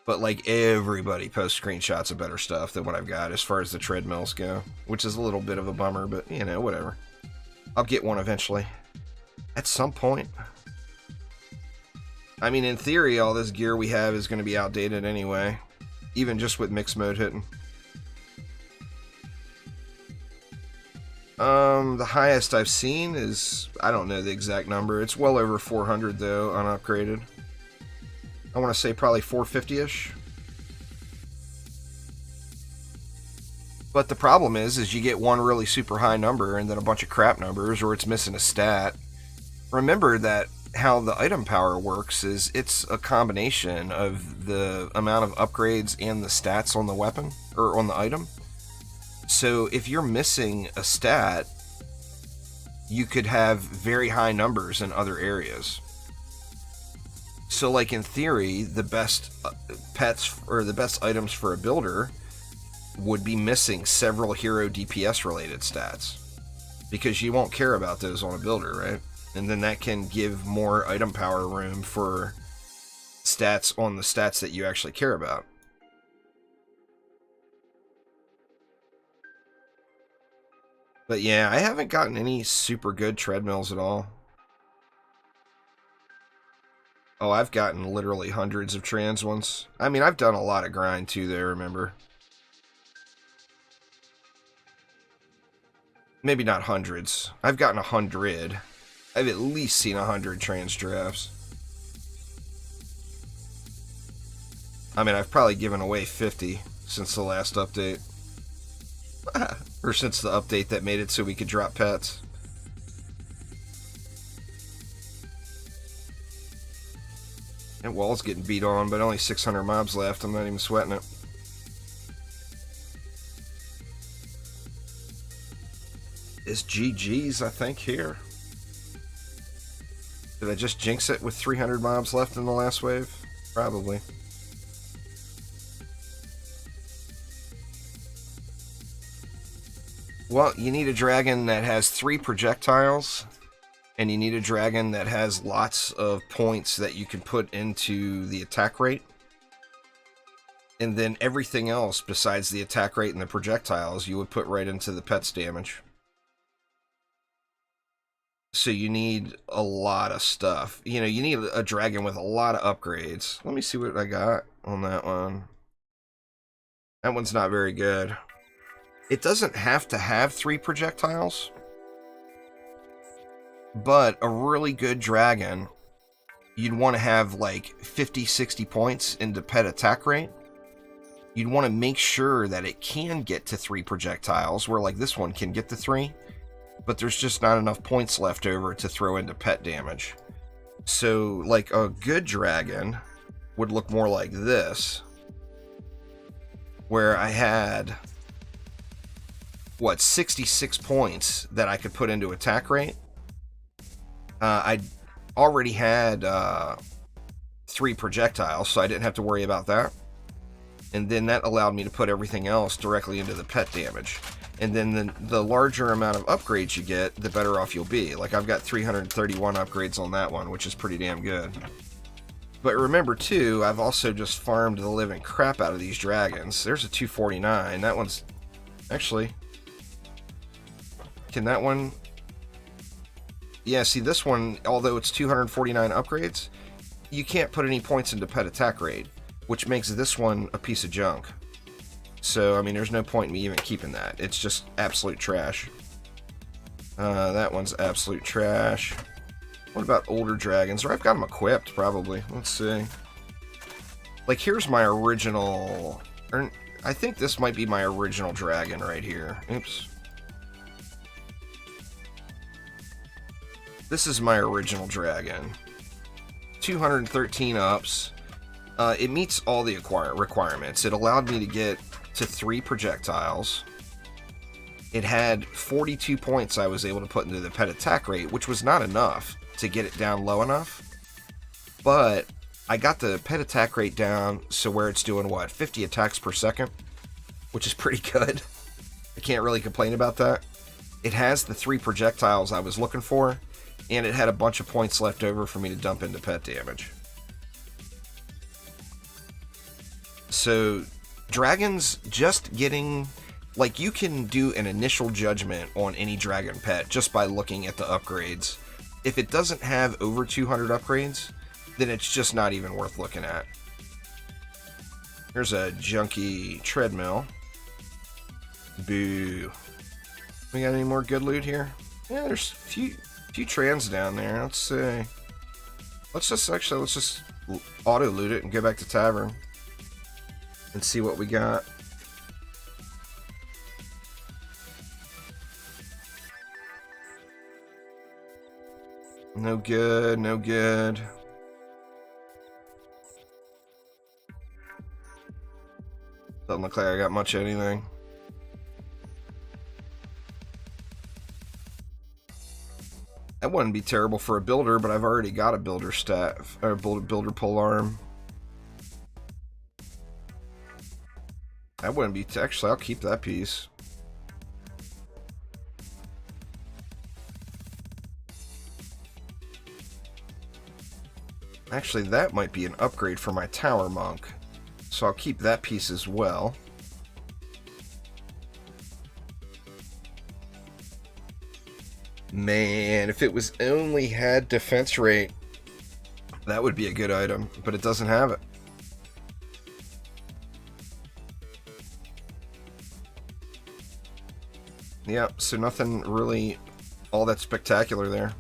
But, like, everybody posts screenshots of better stuff than what I've got as far as the treadmills go. Which is a little bit of a bummer, but, you know, whatever. I'll get one eventually. At some point. I mean, in theory, all this gear we have is going to be outdated anyway. Even just with mixed mode hitting. The highest I've seen is, I don't know the exact number. It's well over 400 though, unupgraded. I want to say probably 450-ish. But the problem is you get one really super high number and then a bunch of crap numbers, or it's missing a stat. Remember that how the item power works is it's a combination of the amount of upgrades and the stats on the weapon, or on the item. So if you're missing a stat, you could have very high numbers in other areas. So, like, in theory, the best pets or the best items for a builder would be missing several hero DPS related stats, because you won't care about those on a builder, right? And then that can give more item power room for stats on the stats that you actually care about. But yeah, I haven't gotten any super good treadmills at all. Oh, I've gotten literally hundreds of trans ones. I mean, I've done a lot of grind too there, remember? Maybe not hundreds. I've gotten 100. I've at least seen 100 trans giraffes. I mean, I've probably given away 50 since the last update. Or since the update that made it so we could drop pets. That wall's getting beat on, but only 600 mobs left. I'm not even sweating it. It's GG's, I think, here. Did I just jinx it with 300 mobs left in the last wave? Probably. Well, you need a dragon that has 3 projectiles, and you need a dragon that has lots of points that you can put into the attack rate. And then everything else besides the attack rate and the projectiles, you would put right into the pet's damage. So you need a lot of stuff. You know, you need a dragon with a lot of upgrades. Let me see what I got on that one. That one's not very good. It doesn't have to have 3 projectiles, but a really good dragon, you'd want to have like 50, 60 points into pet attack rate. You'd want to make sure that it can get to 3 projectiles, where like this one can get to 3, but there's just not enough points left over to throw into pet damage. So like a good dragon would look more like this, where I had, what, 66 points that I could put into attack rate. I already had 3 projectiles, so I didn't have to worry about that. And then that allowed me to put everything else directly into the pet damage. And then the larger amount of upgrades you get, the better off you'll be. Like, I've got 331 upgrades on that one, which is pretty damn good. But remember, too, I've also just farmed the living crap out of these dragons. There's a 249. That one's... Actually... Can that one... Yeah, see, this one, although it's 249 upgrades, you can't put any points into pet attack rate, which makes this one a piece of junk. So, I mean, there's no point in me even keeping that. It's just absolute trash. That one's absolute trash. What about older dragons? Or I've got them equipped, probably. Let's see. Like, here's my original... I think this might be my original dragon right here. Oops. This is my original dragon. 213 ups. It meets all the requirements. It allowed me to get to 3 projectiles. It had 42 points I was able to put into the pet attack rate, which was not enough to get it down low enough. But I got the pet attack rate down so where it's doing, what, 50 attacks per second? Which is pretty good. I can't really complain about that. It has the 3 projectiles I was looking for, and it had a bunch of points left over for me to dump into pet damage. So, dragons just getting... Like, you can do an initial judgment on any dragon pet just by looking at the upgrades. If it doesn't have over 200 upgrades, then it's just not even worth looking at. Here's a junky treadmill. Boo. We got any more good loot here? Yeah, there's a few trans down there. Let's see. Let's just auto loot it and go back to tavern and see what we got. No good, no good. Doesn't look like I got much of anything. That wouldn't be terrible for a builder, but I've already got a builder staff, or builder polearm. That wouldn't be... Actually, I'll keep that piece. Actually, that might be an upgrade for my tower monk. So I'll keep that piece as well. Man, if it was only had defense rate, that would be a good item, but it doesn't have it. Yep, so nothing really all that spectacular there.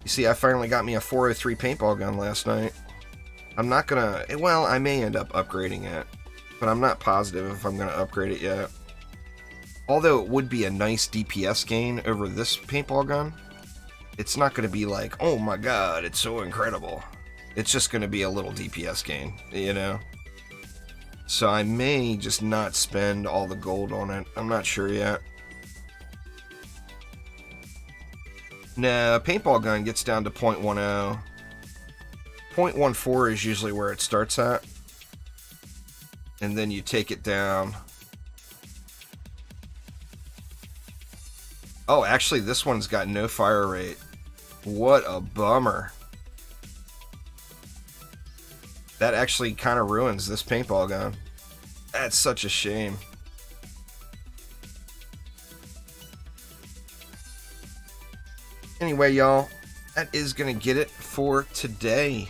You see, I finally got me a 403 paintball gun last night. I'm not gonna... Well, I may end up upgrading it, but I'm not positive if I'm gonna upgrade it yet. Although it would be a nice DPS gain over this paintball gun, it's not gonna be like, oh my god, it's so incredible. it's just going to be a little DPS gain, you know? So I may just not spend all the gold on it. I'm not sure yet. Nah, paintball gun gets down to 0.10. 0.14 is usually where it starts at. And then you take it down. Oh, actually, this one's got no fire rate. What a bummer. That actually kind of ruins this paintball gun. That's such a shame. Anyway, y'all, that is going to get it for today.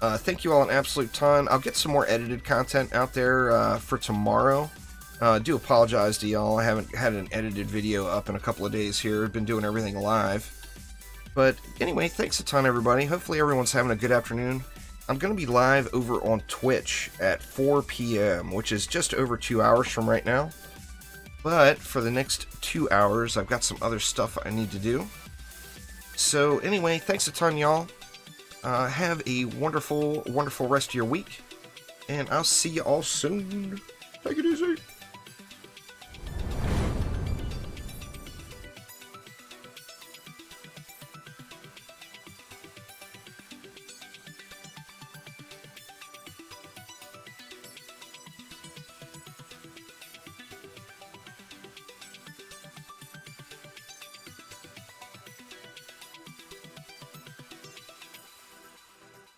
Thank you all an absolute ton. I'll get some more edited content out there for tomorrow. Do apologize to y'all. I haven't had an edited video up in a couple of days here. I've been doing everything live. But anyway, thanks a ton, everybody. Hopefully everyone's having a good afternoon. I'm going to be live over on Twitch at 4 p.m., which is just over 2 hours from right now. But for the next 2 hours, I've got some other stuff I need to do. So anyway, thanks a ton, y'all. Have a wonderful, wonderful rest of your week. And I'll see you all soon. Take it easy.